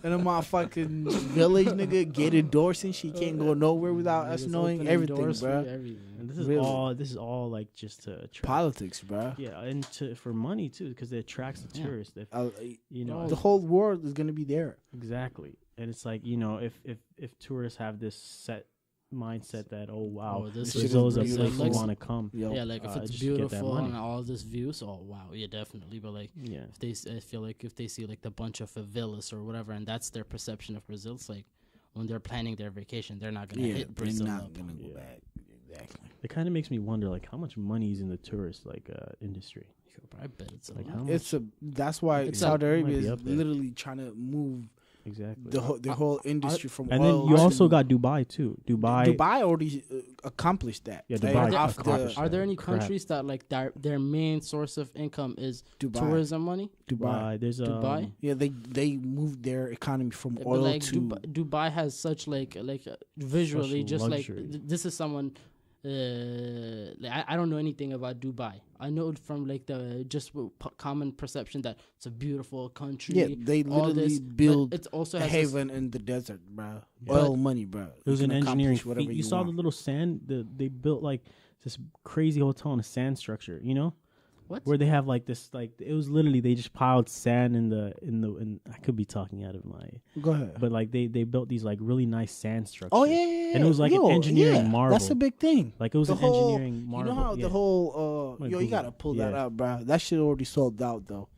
in a motherfucking village, nigga. Gated doors and shit. Can't go nowhere without us Niggas knowing opening everything, doors for bro. everything. And this is Really? all like just to attract. Politics, bro. Yeah, and for money too, because it attracts the Yeah. tourists. If, Oh. The whole world is gonna be there. exactly, and it's like if tourists have this set mindset that wow, Oh, this Brazil is is a place beautiful. you want to come. Yo, Yeah, like if it's just to get that beautiful money. and all this views, oh wow, yeah, definitely. But like Yeah, I feel like if they see like the bunch of favelas or whatever, and that's their perception of Brazil, it's like when they're planning their vacation, they're not gonna yeah, hit they're Brazil not up. gonna go Yeah. back. Exactly. it kind of makes me wonder like how much money is in the tourist like industry. I bet it's a Like lot. how much That's why It's Saudi might Arabia be is up there. literally trying to move exactly. the whole industry from And oil. then you to- also got Dubai too. Dubai. already accomplished that. Yeah, They Dubai are off accomplished Are there any Crap. countries that like their main source of income is Dubai. tourism money? Dubai. There's Dubai? Yeah, they moved their economy from But oil like to Dubai has such like visually Such just luxury. like this is someone. I don't know anything about Dubai. I know it from like the common perception that it's a beautiful country. yeah. They all literally this, but build it also a has this, haven in the desert, bro. Yeah. Oil money, bro. It was You an can engineering accomplish whatever feat. You saw want. the little sand. They built like this crazy hotel in a sand structure. You know, what? where they have like this like it was literally they just piled sand in I could be talking out of my. Go ahead. But like they built these like really nice sand structures. Oh yeah. And it was like an engineering marvel. That's a big thing. Like it was The an whole- engineering marvel. You know how yeah. the whole Like you Google. gotta pull that Yeah. up, bro. That shit already sold out though.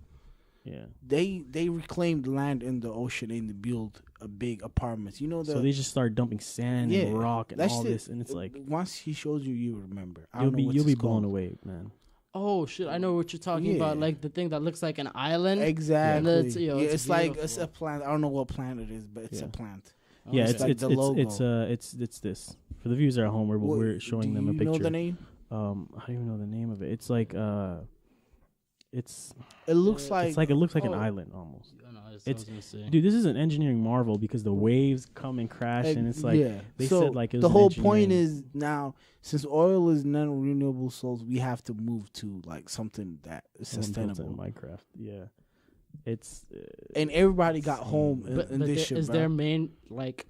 Yeah. They reclaimed land in the ocean and they build a big apartments. You know so they just start dumping sand and rock and all this, and it's like once he shows you, you remember. You'll be blown away, man. Oh shit! I know what you're talking about. Like the thing that looks like an island. Exactly. And it's like it's a plant. I don't know what plant it is, but it's a plant. Yeah, it's the logo. It's this for the viewers at home. We're showing them a picture. Do you know the name? I don't even know the name of it. It's like it looks like an island almost. Dude, this is an engineering marvel because the waves come and crash, and it's like they said like it was the whole point is now since oil is non-renewable source, we have to move to like something that is sustainable. In Minecraft, yeah, it's and everybody got home in this shit. Is their main like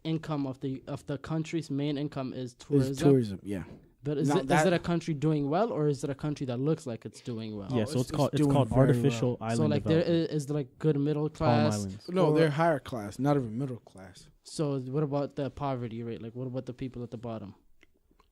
income of the country's main income is tourism? It's tourism, yeah. But is it a country doing well, or is it a country that looks like it's doing well? Yeah, so it's called artificial island. So like is there like good middle class? No, they're higher class, not even middle class. So what about the poverty rate? Like what about the people at the bottom?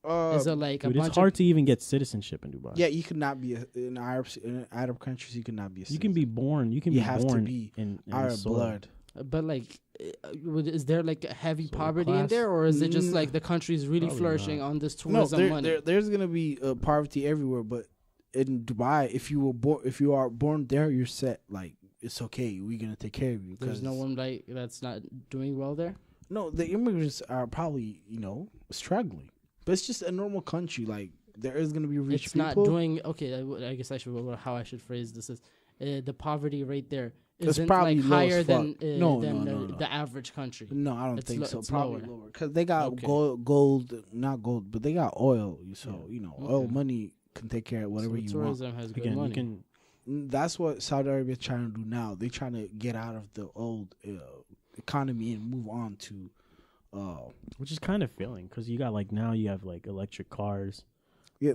Is it like dude, it's hard to even get citizenship in Dubai. Yeah, you could not be in Arab countries. You could not be a citizen. You can be born. You have to be in Arab blood. But like, is there like a heavy poverty in there, or is it just like the country's really flourishing on this tourism money? There's gonna be poverty everywhere, but in Dubai, if you are born there, you're set. Like it's okay. We're gonna take care of you. There's no one like that's not doing well there. No, the immigrants are probably struggling, but it's just a normal country. Like there is gonna be rich people. It's not doing okay. I guess how I should phrase this is the poverty rate there. It's probably like higher than the average country. No, I don't think so. Probably lower because they got gold, not gold, but they got oil. So oil money can take care of whatever you want. Tourism has good money. That's what Saudi Arabia is trying to do now. They're trying to get out of the old economy and move on to, which is kind of failing because you got now you have like electric cars. Yeah,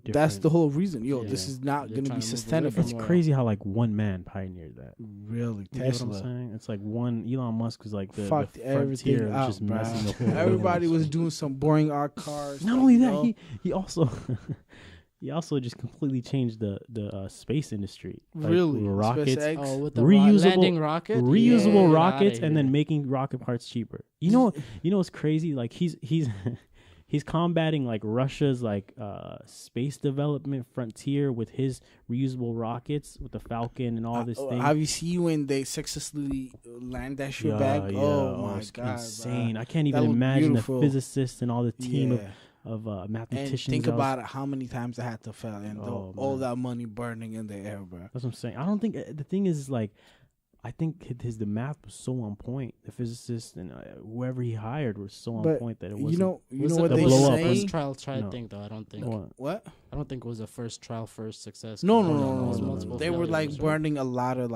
that's the whole reason. This is not going to be sustainable. It's crazy how one man pioneered that. Really, you Tesla. Know what I'm saying? It's like Elon Musk was like the frontier, just messing the whole. Everybody was doing some boring art cars. Not only that, he also he also just completely changed the space industry. Really, rockets, with the landing rocket, reusable rockets, and then making rocket parts cheaper. You know what's crazy? Like he's he's combating Russia's space development frontier with his reusable rockets with the Falcon and all this thing. Have you seen when they successfully land that shit back? Yeah. Oh my god, insane! Bro. I can't even imagine the physicists and all the team of mathematicians. And think about it, how many times I had to fail and all that money burning in the air, bro. That's what I'm saying. I don't think the thing is I think the math was so on point. The physicists and whoever he hired was so on point that it wasn't. You know what they say? First trial thing though. I don't think. What? I don't think it was a first success. No. They were burning a lot of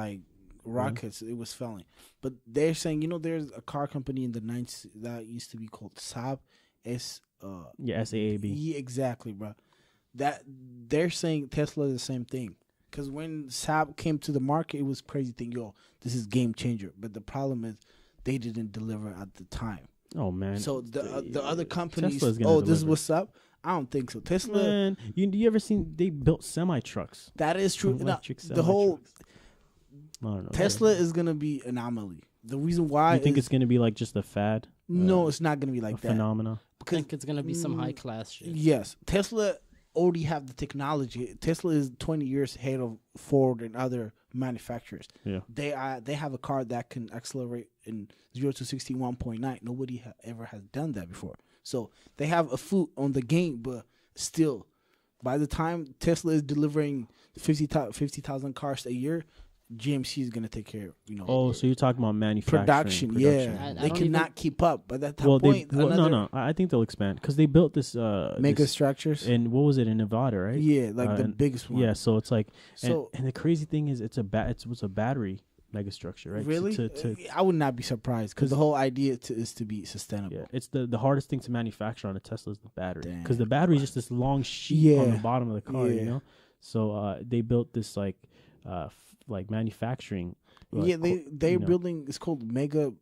rockets. It was failing. But they're saying there's a car company in the 90s that used to be called Saab. SAAB. Yeah, exactly, bro. That they're saying Tesla is the same thing. Because when Saab came to the market, it was crazy thing. This is game changer. But the problem is they didn't deliver at the time. Oh, man. So the other companies, this is what's up. I don't think so. Tesla. Man, you ever seen they built semi-trucks? That is true. The whole Tesla is going to be anomaly. The reason why you think it's going to be just a fad? No, it's not going to be that. Phenomena. I think it's going to be some high class shit. Yes. Tesla already have the technology. Tesla is 20 years ahead of Ford and other manufacturers. Yeah, they have a car that can accelerate in 0 to 60 1.9. Nobody ever has done that before. So they have a foot on the game, but still, by the time Tesla is delivering 50,000 cars a year, GMC is gonna take care of so you're talking about manufacturing production. Yeah, they cannot keep up. But at that point, no, I think they'll expand because they built this mega structures. And what was it in Nevada, right? Yeah, the biggest one. Yeah, so it's and the crazy thing is it's a battery mega structure, right? Really, I would not be surprised because the whole idea is to be sustainable. Yeah, it's the hardest thing to manufacture on a Tesla is the battery because the battery is just this long sheet on the bottom of the car, So they built this manufacturing. They're building. It's called mega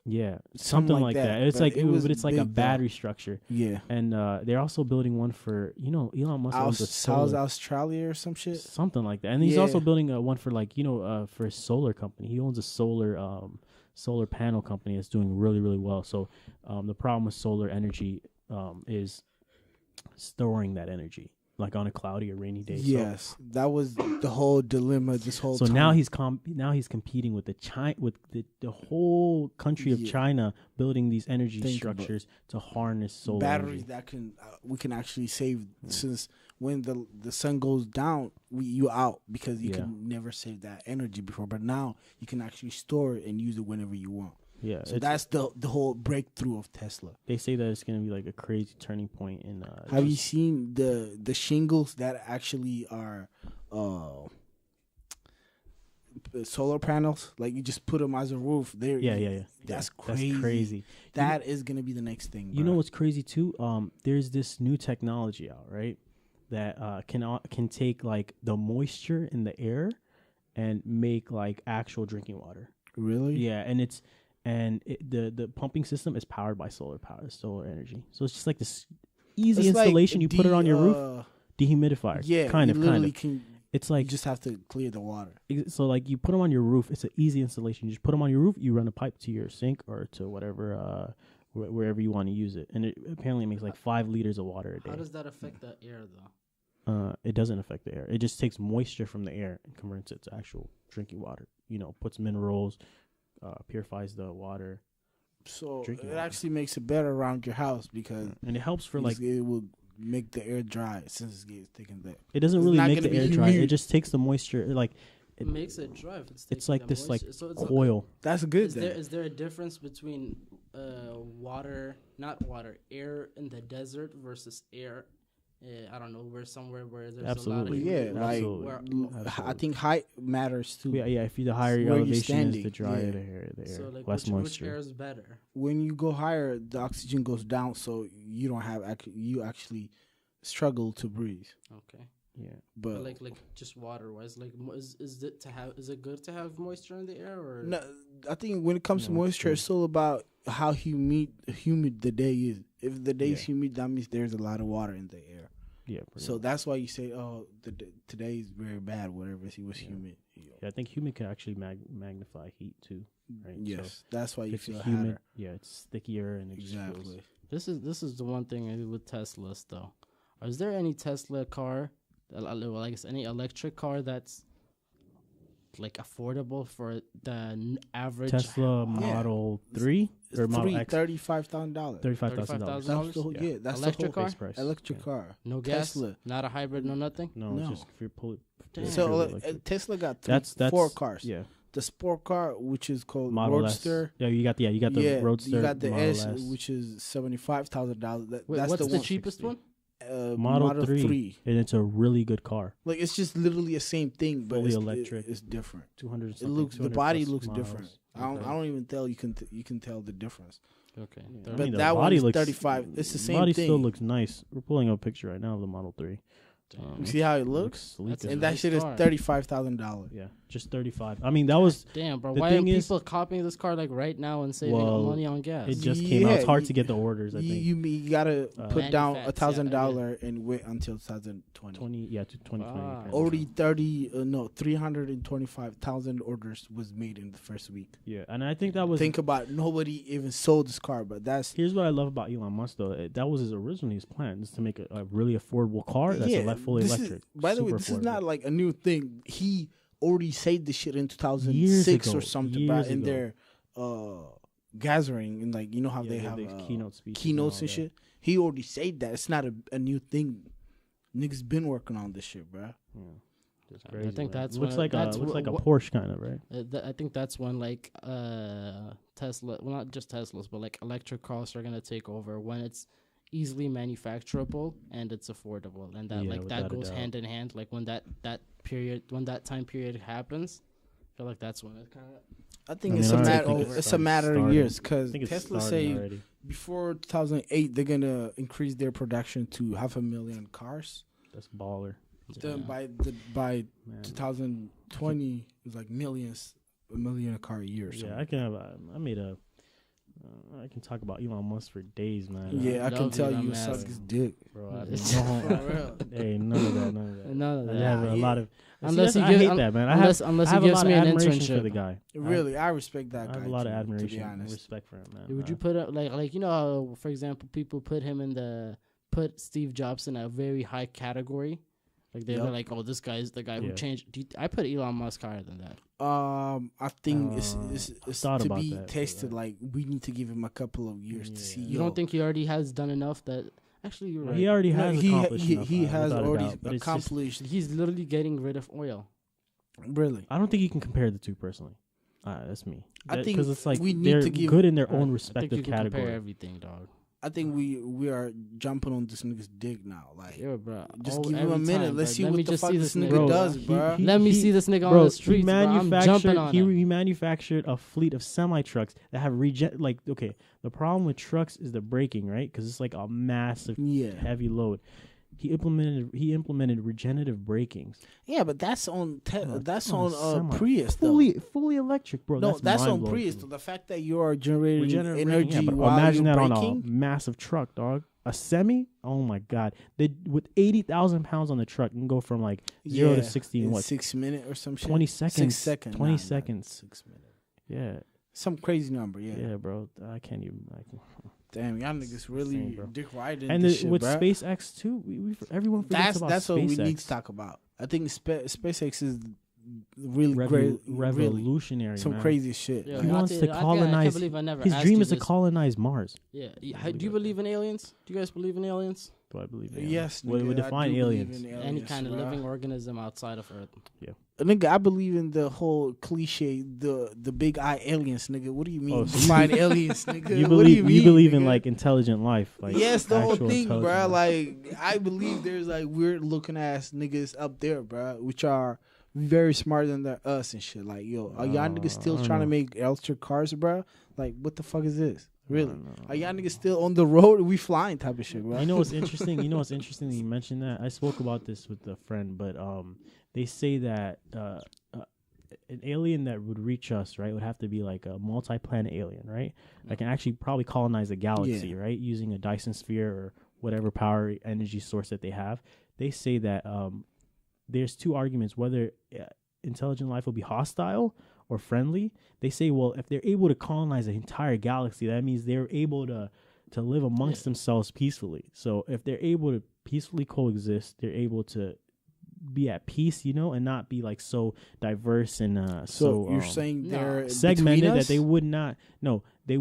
Yeah, something like that. It's like but it's like a battery structure. Yeah, and they're also building one for Elon Musk owns a South Australia or some shit, something like that. And he's also building one for like for a solar company. He owns a solar panel company that's doing really really well. So the problem with solar energy is storing that energy. Like on a cloudy or rainy day. Yes, so, that was the whole dilemma. This whole time. Now he's competing with the whole country of China building these energy structures to harness solar batteries energy. That can we can actually save since when the sun goes down, you out because you can never save that energy before. But now you can actually store it and use it whenever you want. Yeah, so that's the whole breakthrough of Tesla. They say that it's going to be like a crazy turning point in. Have you seen the shingles that actually are solar panels? Like you just put them as a roof. Yeah. That's crazy. That is going to be the next thing. You know what's crazy too? There's this new technology out, right? That can take like the moisture in the air and make like actual drinking water. Really? Yeah, and the pumping system is powered by solar energy. So it's just like this easy installation. Like you put it on your roof, dehumidifier. Yeah, kind of. It's like you just have to clear the water. So like you put them on your roof. It's an easy installation. You just put them on your roof. You run a pipe to your sink or to whatever wherever you want to use it, and it apparently makes like 5 liters of water a day. How does that affect the air though? It doesn't affect the air. It just takes moisture from the air and converts it to actual drinking water. Puts minerals. Purifies the water, so it actually makes it better around your house because and it helps for like it will make the air dry since it's taking that. It doesn't really make the air dry. It just takes the moisture. It makes it dry. It's like this moisture. Coil. That's good. Is there a difference between air in the desert versus air? I don't know, somewhere where there's absolutely. a lot of absolutely. I think height matters too. Yeah. If the higher your elevation is, the drier the air, so like less moisture. Which air is better? When you go higher, the oxygen goes down, so you don't have you actually struggle to breathe. Okay. Yeah, but like just water wise, like is it good to have moisture in the air or no? I think when it comes to moisture, it's still about how humid the day is. If the day is humid, that means there's a lot of water in the air. Yeah. So much. That's why you say, oh, today is very bad. Whatever it was humid. Yeah, I think humid can actually magnify heat too. Right? Yes, so that's why you feel humid. Hotter. Yeah, it's stickier and exactly. This is the one thing with Teslas though. Is there any Tesla car? Well, I guess any electric car that's like affordable for the average Tesla Model 3 or Model X? $35,000. $35,000. Yeah, that's electric the whole car. Electric car. No gas. Tesla. Not a hybrid. No nothing. No. It's just if you're pulling. So Tesla got four cars. Yeah. The sport car, which is called Model Roadster. S. Yeah, you got the Roadster. You got the Model S, which is $75,000. That's what's the cheapest one? Model 3, and it's a really good car. Like it's just literally the same thing, but fully electric. It's different. 200. It looks. The body looks different. I don't even tell. You can tell the difference. Okay, yeah. But that one is 35. It's the same body thing. Still looks nice. We're pulling up a picture right now of the Model 3. You see how it looks? And that shit is $35,000. Yeah, just 35. I mean, that was damn, bro. Why are people copying this car like right now and saving money on gas? It just came out. It's hard to get the orders. I think you gotta put down $1,000 and wait until 2020. 2020. Already 325,000 orders was made in the first week. Yeah, and I think that was. Think about nobody even sold this car, but here's what I love about Elon Musk though. That was originally his plan, is to make a really affordable car that's fully electric. By the way, this is not like a new thing. He already said this shit in 2006 or something in their gathering, and like how they have keynotes and shit. He already said that. It's not a new thing. Niggas been working on this shit, bro. Yeah. That's crazy, I think that's looks like a Porsche kind of, right? I think that's when like Tesla, well not just Teslas, but like electric cars are gonna take over when it's easily manufacturable and it's affordable, and that goes hand in hand. Like when that time period happens, I feel like that's when it kind of. I think it's a matter of years, because Tesla say before 2008 they're gonna increase their production to 500,000 cars. That's baller. Then by 2020 it's like a million a car a year. Yeah, I can have. I made I can talk about Elon Musk for days, man. Yeah, I can tell you suck his dick, bro. Hey, none of that. None of that. I have a lot of. Unless I hate that, man. Unless he gives me an admiration internship for the guy. Really, I respect that guy. I have a lot of admiration to be and honest. respect for him, man. Would you put up like you know how, for example, people put Steve Jobs in a very high category? Like they're like, oh, this guy's the guy who changed. I put Elon Musk higher than that. I think it's to be tested. Like we need to give him a couple of years to see. You don't think he already has done enough? That actually, you're right. He already has accomplished he has already doubt, accomplished. He's literally getting rid of oil. Really, I don't think you can compare the two personally. That's me. I think because it's like we need they're to give good in their own respective category. Compare everything, dog. I think we are jumping on this nigga's dick now. Like, yo, bro, just give him a minute. Let's see what the fuck this nigga bro, does, bro. Let me see this nigga on the streets, I'm jumping on him. He manufactured a fleet of semi trucks that have the problem with trucks is the braking, right? Because it's like a massive, heavy load. He implemented regenerative brakings. Yeah, but that's on Prius, though. Fully electric, bro. No, that's on Prius. Though. The fact that you are generating energy but while imagine you're that braking, on a massive truck, dog. A semi? Oh my god! With 80,000 pounds on the truck, you can go from like 0 to 60 in what? 6 minutes or some shit. 20 seconds. 6 seconds. 20 seconds. 6 minutes. Yeah. Some crazy number. Yeah. Yeah, bro. I can't even. Damn, y'all niggas really dick riding. And this shit, with bro. SpaceX too, everyone forgets about that's SpaceX. what we need to talk about. I think SpaceX is really revolutionary. Really, some man. crazy shit. Yeah, He wants to colonize. His dream is to colonize Mars. Yeah. Do you believe in aliens? Do you guys believe in aliens? Do I believe in aliens? Yes. What would define aliens? Any kind of living organism outside of Earth. Yeah. Nigga, I believe in the whole cliche, the big eye aliens, nigga. What do you mean? So define aliens, nigga. You believe in like intelligent life, like yes, the whole thing, bro. Life. Like I believe there's like weird looking ass niggas up there, bro, which are very smarter than us and shit. Like, yo, are y'all niggas still trying to make electric cars, bro? Like, what the fuck is this? Really? Are y'all niggas still on the road? We flying type of shit, bro. You know what's interesting? That you mentioned that. I spoke about this with a friend, but they say that an alien that would reach us, right, would have to be like a multi-planet alien, right? That can actually probably colonize a galaxy, right, using a Dyson sphere or whatever power energy source that they have. They say that there's two arguments whether intelligent life will be hostile or friendly. They say, well, if they're able to colonize an entire galaxy, that means they're able to live amongst themselves peacefully. So if they're able to peacefully coexist, they're able to be at peace, and not be like so diverse and so you're saying they're segmented that they would not. No, they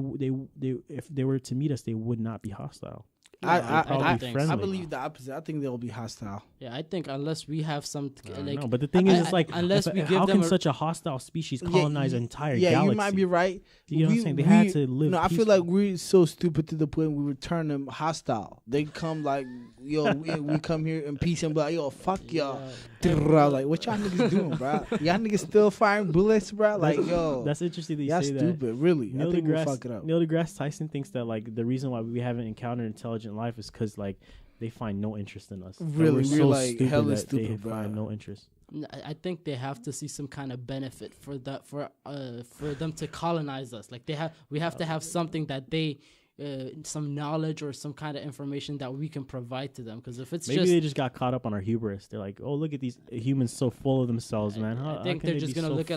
if they were to meet us, they would not be hostile. I believe the opposite. I think they'll be hostile. Yeah, I think unless we have some no, but the thing is, it's like unless we give how them can such a hostile species colonize an entire galaxy? Yeah, you might be right. You know what I'm saying? They had to live. No, I feel like we're so stupid to the point we return them hostile. They come like, yo, we come here in peace and be like, yo, fuck y'all. Like, what y'all niggas doing, bro? Y'all niggas still firing bullets, bro? Like, yo, that's interesting that you y'all say stupid, that. Really. Neil I think we'll fuck it up. Neil deGrasse Tyson thinks that like the reason why we haven't encountered intelligent life is because like they find no interest in us. Really, we're so like hella stupid, they find no interest. I think they have to see some kind of benefit for them to colonize us. Like we have to have something that they. Some knowledge or some kind of information that we can provide to them, because if it's maybe they just got caught up on our hubris. They're like, oh, look at these humans so full of themselves, man. I think they're just gonna look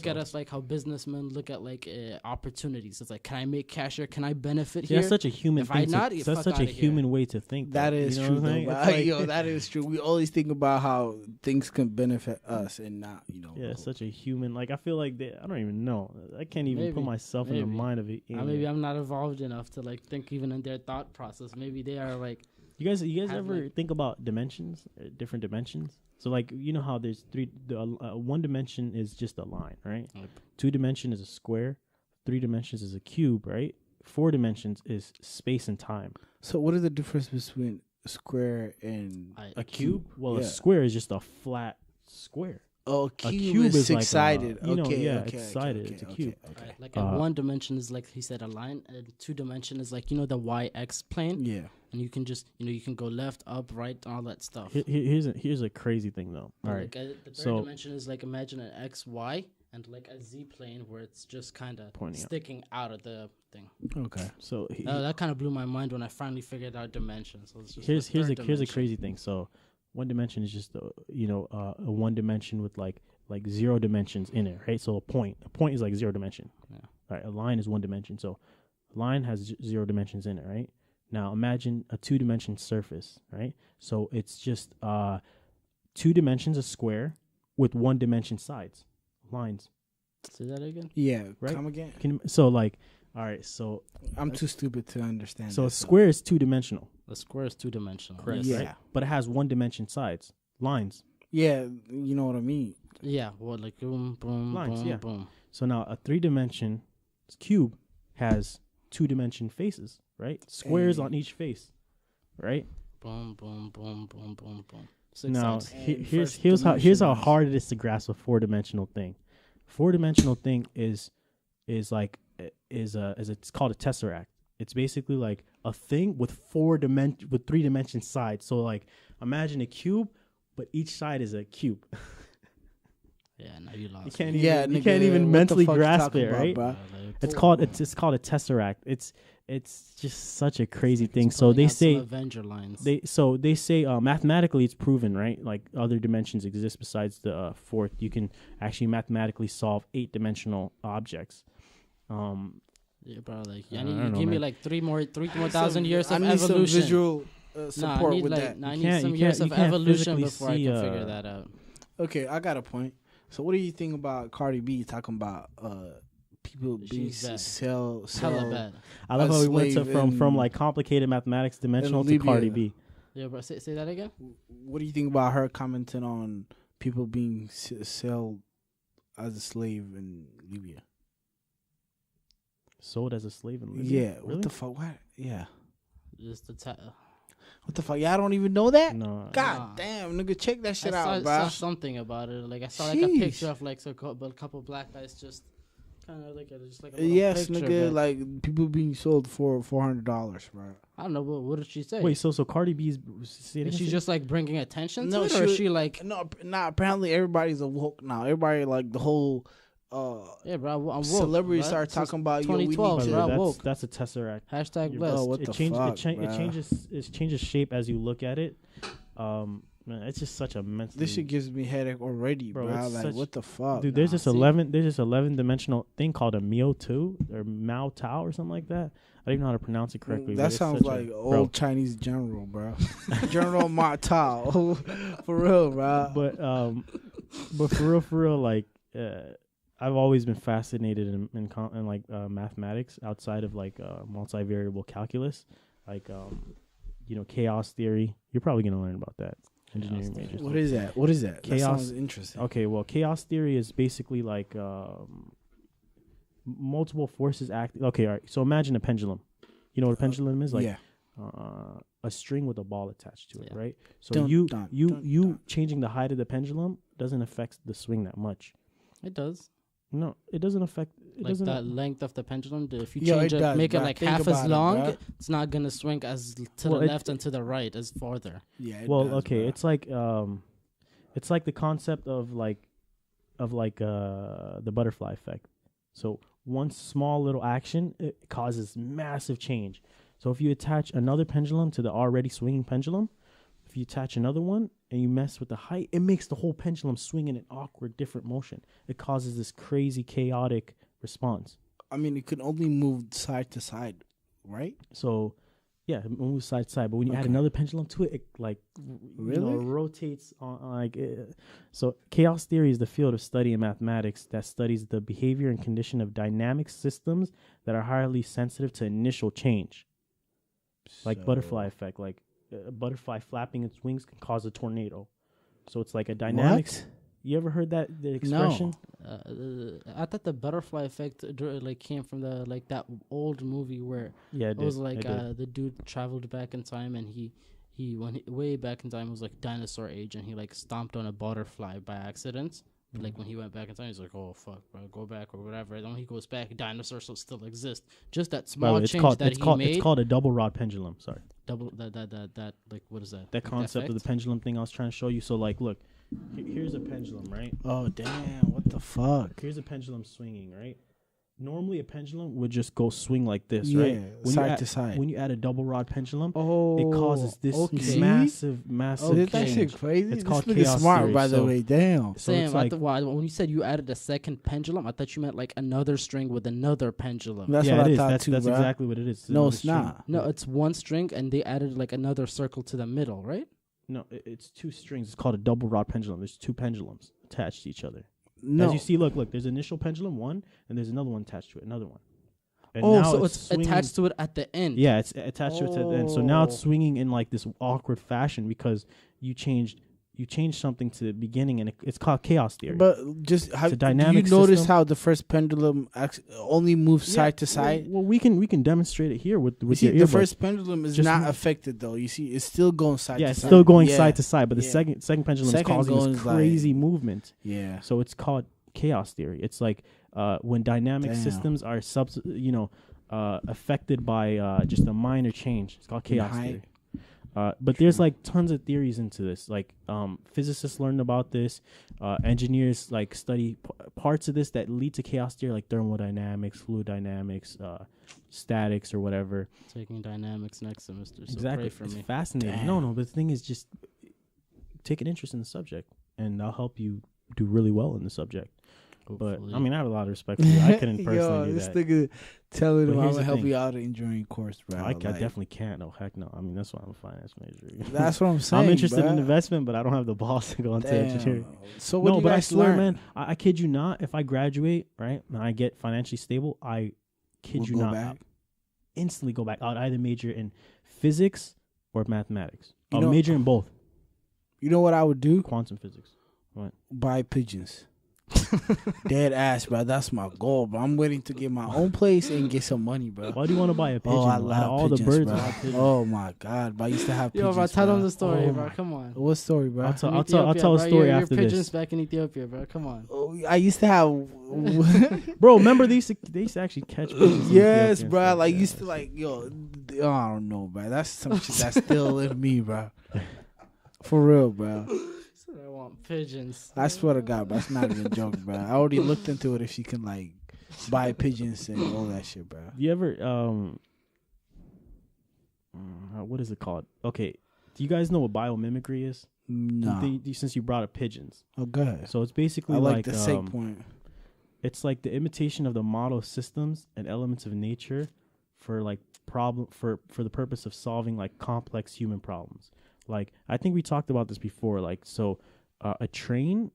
at us like how businessmen look at like opportunities. It's like, can I make cash here? Can I benefit here? That's such a human thing. That's such a human way to think. That is true, though. That is true. We always think about how things can benefit us and not, Yeah, it's such a human. Like I feel like I don't even know. I can't even put myself in the mind of it. Maybe I'm not evolved enough to like think even in their thought process. Maybe they are like. You guys ever think about dimensions, different dimensions? So like how there's three. One dimension is just a line, right? Yep. 2 dimension is a square. 3 dimensions is a cube, right? 4 dimensions is space and time. So what is the difference between a square and a cube? Well, a square is just a flat square. Oh, a cube is six-sided. It's sided. It's a cube. Okay. Like one dimension is like he said a line, and 2 dimension is like the YX plane. Yeah. And you can just you can go left, up, right, all that stuff. Here's a crazy thing though. All right. The third dimension is like imagine an XY, and like a Z plane where it's just kind of Pointing sticking out of the thing. Okay. So That kind of blew my mind when I finally figured out dimensions. So it's just here's a crazy thing. So one dimension is just a one dimension with like 0 dimensions in it, right? So a point is like 0 dimension. Yeah. Right. A line is 1 dimension. So a line has 0 dimensions in it, right? Now imagine a 2-dimension surface, right? So it's just 2 dimensions, a square, with 1 dimension sides, lines. Say that again. Yeah. Right? Come again. All right. So I'm too stupid to understand. So a square is 2-dimensional. A square is 2-dimensional. Correct. Yeah. Right? But it has 1-dimension sides, lines. Yeah, you know what I mean. Yeah. Well, like boom, boom, Lines, boom, yeah. boom. So now a 3-dimension cube has 2-dimension faces, right? Squares on each face, right? Boom, boom, boom, boom, boom, boom. Now Six here's how hard it is to grasp a 4-dimensional thing. 4-dimensional thing is it's called a tesseract. It's basically like a thing with 3-dimension sides. So like imagine a cube, but each side is a cube. Yeah, now you lost. You can't me. even, even mentally grasp it, right? Bro? It's called a tesseract. It's just such a crazy thing. So they say Avenger lines. they say mathematically it's proven, right? Like other dimensions exist besides the fourth. You can actually mathematically solve 8-dimensional objects. Yeah, bro. Like, I I don't need know, give me man. like three more thousand years of I need evolution. some visual Nah, support I need with like that. I You need can't- some you years can't- of you can't evolution physically before I see, can figure that out. Okay, I got a point. So what do you think about Cardi B talking about people being She's bad. sell Hella bad. I love A how we went slave from in- like complicated mathematics dimensional to Libya. Cardi B. Yeah, bro. Say that again. What do you think about her commenting on people being sold as a slave in Libya? Sold as a slave in Libya. Yeah. Really? What the fuck? What? Yeah. Just the What the fuck? Y'all don't even know that? No. God Nah. damn, nigga, check that shit out, I bro. saw something about it. Like I saw like a Sheesh. picture of like a couple black guys just kind of like a little Yes, picture, nigga, but like people being sold for $400, bro. I don't know what did she say. Wait, so Cardi B's Is she just like bringing attention to No, it, or is she- she like? No, nah. Apparently, everybody's a woke now. Everybody like the whole Yeah, bro. I'm woke. celebrities bro. start Since talking about yo. We need 2012, to- bro. that's, woke. that's a tesseract. Hashtag You're- blessed. what it the changes fuck, it bruh? changes shape as you look at it. Man, it's just such a mentally. This shit gives me headache already, Bro, bro. it's Like, such- what the fuck? Dude, there's Nah, this see? 11-dimensional thing called a Mio 2 or Mao Tao or something like that. I don't even know how to pronounce it correctly. but That it's sounds such like bro. old Chinese general, bro. General Ma Tao, for real, bro. But for real, like I've always been fascinated in like mathematics outside of like multivariable calculus, like chaos theory. You're probably gonna learn about that. Engineering majors. What is that? What is that? Chaos- That sounds interesting. Okay, well, chaos theory is basically like multiple forces act. Okay, all right. So imagine a pendulum. You know what a pendulum is? Like yeah. a string with a ball attached to it, Yeah. right? So Dun, you dun, you dun, you dun. changing the height of the pendulum doesn't affect the swing that much. It does. No, it doesn't affect. It Like doesn't. that length of the pendulum. If you Yo, change it it, does, make it bruh. like Think half as about it, long, bruh. it's not gonna swing as to Well, the it- left and to the right as farther. Yeah. It Well, does, okay, bro. it's like the concept of the butterfly effect. So one small little action, it causes massive change. So if you attach another pendulum to the already swinging pendulum, if you attach another one and you mess with the height, it makes the whole pendulum swing in an awkward, different motion. It causes this crazy, chaotic response. I mean, it could only move side to side, right? So, yeah, it moves side to side. But when you add Okay. another pendulum to it, it like Really? rotates on like. So chaos theory is the field of study in mathematics that studies the behavior and condition of dynamic systems that are highly sensitive to initial change, like butterfly effect. Like a butterfly flapping its wings can cause a tornado. So it's like a dynamic. What? You ever heard that the expression? I thought the butterfly effect like came from the like that old movie where Yeah, it was like It did. the dude traveled back in time and he way back in time it was like dinosaur age and he like stomped on a butterfly by accident. But like when he went back in time, he's like, "Oh fuck, bro, go back or whatever." And when he goes back, dinosaurs still exist. Just that By the small way, change that he made. it's called a double rod pendulum. Sorry. Double that like what is that? That Like concept of the effect? pendulum thing I was trying to show you. So like, look, Here's a pendulum, right? Oh damn! What the fuck? Here's a pendulum swinging, right? Normally, a pendulum would just go swing like this, Yeah, right? side to side. When you add a double rod pendulum, Oh, it causes this okay. massive Is that change. shit crazy? It's This called nigga chaos smart, theory, by the so- way. Damn. So Sam, it's like, when you said you added a second pendulum, I thought you meant like another string with another pendulum. That's yeah, what it I is. thought That's too, that's bro. exactly what it is. No, another it's string. not. No, it's one string, and they added like another circle to the middle, right? No, it's two strings. It's called a double rod pendulum. There's two pendulums attached to each other. No. As you see, look, there's initial pendulum one, and there's another one attached to it, another one. And Oh, now so it's swinging- attached to it at the end. Yeah, it's attached to it at the end. So now it's Oh. swinging in like this awkward fashion because you changed something to the beginning, and it's called chaos theory. But just have a dynamic you notice system. how the first pendulum only moves Yeah, side to side? Well, we can demonstrate it here with You see, your the earbuds. first pendulum is Just not move. affected though. You see, it's still going side Yeah, to it's side. still going Yeah. side to side, but the Yeah. second pendulum Second is causing goes this crazy movement. Yeah. So it's called chaos theory. It's like when dynamic Damn. systems are affected by just a minor change. It's called chaos height. theory. But there's like tons of theories into this. Like physicists learned about this. Engineers like study parts of this that lead to chaos theory, like thermodynamics, fluid dynamics, statics, or whatever. Taking dynamics next semester. So Exactly. pray for It's me. fascinating. Damn. No, but the thing is, just take an interest in the subject, and that'll help you do really well in the subject. But Hopefully. I mean, I have a lot of respect for you. I couldn't personally do this that. nigga telling But him I'm here's gonna the help thing. you out in engineering course, bro. I Like, definitely can't. No, heck no. I mean, that's why I'm a finance major. That's what I'm saying. I'm interested bruh. in investment, but I don't have the balls to go into Damn. engineering. So what do No, you but I guys swear, learn? man, I kid you not. If I graduate, right, and I get financially stable, I kid We'll you go not, back? I'll instantly go back. I would either major in physics or mathematics. You I'll know- major in both. You know what I would do? Quantum physics. Buy pigeons. Dead ass, bro. That's my goal, bro. I'm waiting to get my own place and get some money, bro. Why do you want to buy a pigeon? Oh, I Out of love all pigeons, the birds. bro. I love pigeons. Oh my god, but I used to have Yo, pigeons. bro, tell bro. them the story, Oh bro. my- Come on. What story, bro? I'll tell In a Ethiopia, story bro. after your pigeons this. back in Ethiopia, bro. Come on. Oh, I used to have. Bro, remember they used to actually catch pigeons. in Yes, Ethiopia and bro. stuff. Like Yeah. used to like yo. I don't know, bro. That's some shit that's still in me, bro. For real, bro. I want pigeons. I swear to God, bro. That's not even a joke, bro. I already looked into it if she can like buy pigeons and all that shit, bro. Do you ever what is it called? Okay, do you guys know what biomimicry is? No. Since you brought up pigeons, Oh, go ahead. so it's basically I like the sake point. it's like the imitation of the model of systems and elements of nature for like for the purpose of solving like complex human problems. Like I think we talked about this before. Like so, a train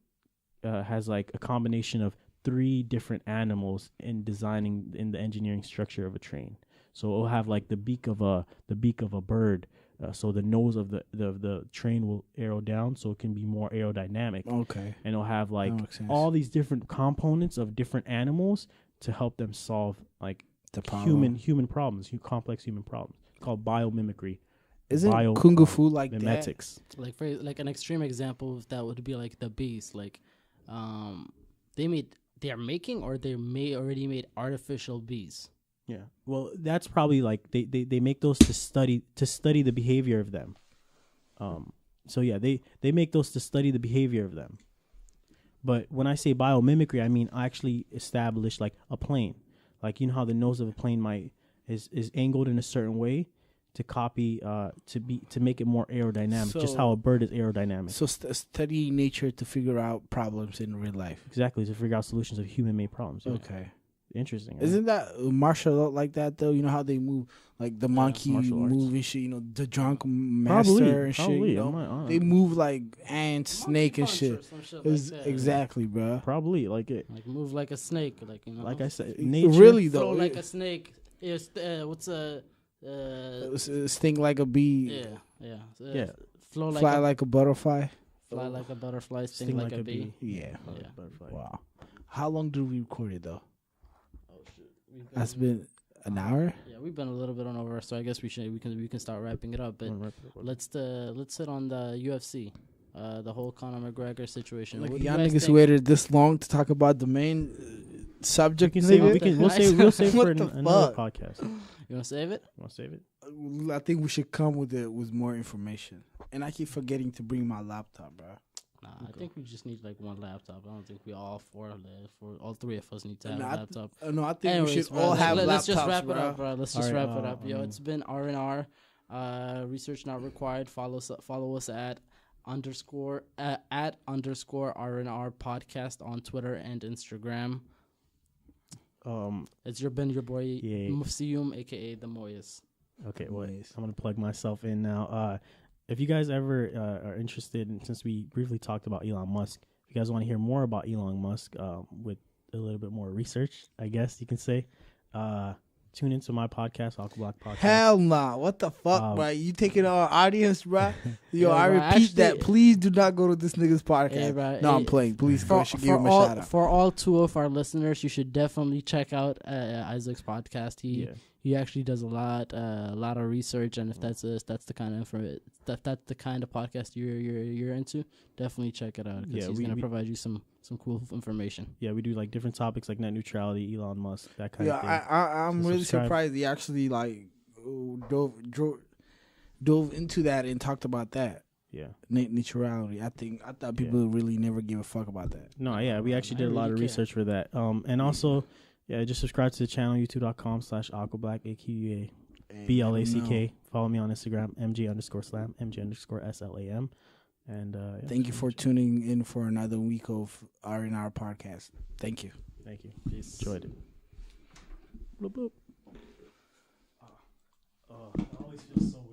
has like a combination of 3 different animals in the engineering structure of a train. So it'll have like the beak of a bird. So the nose of the train will arrow down, so it can be more aerodynamic. Okay. And it'll have like That makes sense. all these different components of different animals to help them solve like The problem. human problems, complex human problems. It's called biomimicry. Isn't bio- kung fu like that? Mimetics. Like for like an extreme example of that would be like the bees. Like, they are making or they already made artificial bees. Yeah. Well, that's probably like they make those to study the behavior of them. So yeah, they make those to study the behavior of them. But when I say biomimicry, I mean I actually establish like a plane. Like you know how the nose of a plane is angled in a certain way to copy to make it more aerodynamic, just So- how a bird is aerodynamic. So study nature to figure out problems in real life. Exactly, to figure out solutions of human-made problems. Yeah. Okay. Interesting. Right? Isn't that martial art like that though? You know how they move, like the monkey martial arts. move and shit. You know the drunk master and shit. You know? They move like ants, snake and shit. Exactly, bro. Probably like it. Like move like a snake, like you know. Like I said, nature. Really Flow though, like a snake. It's what's a sting like a bee, Yeah. Flow like fly a, like a butterfly. fly like a butterfly, sting like a bee. Yeah. Like Yeah. a butterfly. Wow. How long did we record it though? Oh shit. That's been an hour. Yeah, we've been a little bit on over, so I guess we can start wrapping it up. But let's hit on the UFC, the whole Conor McGregor situation. Like What do you y'all guys niggas think? waited this long to talk about the main subject. We can save it. nigga? We'll save What for the another fuck? podcast. You want to save it? Want to save it? I think we should come with more information. And I keep forgetting to bring my laptop, bro. Nah, okay. I think we just need like one laptop. I don't think we all all three of us need to have a laptop. No, I think we should all have laptops. Let's just wrap it up, bro. Let's just wrap it up. Yo, it's been R&R. Research not required. Follow us at _R&R podcast on Twitter and Instagram. It's your boy Mufsium, aka the Moyes. Okay, well, I'm gonna plug myself in now. If you guys ever are interested, and since we briefly talked about Elon Musk, if you guys want to hear more about Elon Musk with a little bit more research, I guess you can say, tune into my podcast, Aquablock Podcast. Hell nah. What the fuck, bro? You taking our audience, bro? Yo, I repeat that. Please do not go to this nigga's podcast. I'm playing. Please go. I should give him a shout out. For all two of our listeners, you should definitely check out Isaac's podcast. He actually does a lot of research, and if that's the kind of that's the kind of podcast you're into, definitely check it out because he's gonna provide you some cool information. Yeah, we do like different topics like net neutrality, Elon Musk, that kind of thing. I'm really surprised he actually like dove into that and talked about that. Yeah, net neutrality. I thought people really never give a fuck about that. No, yeah, we actually did a lot of research for that. And also. Yeah, just subscribe to the channel, youtube.com/aquablack, AQUABLACK. Follow me on Instagram, MG_slam, MG_SLAM. And thank you for tuning in for another week of R&R podcast. Thank you. Thank you. Peace. Enjoyed it. Bloop, bloop. I always feel so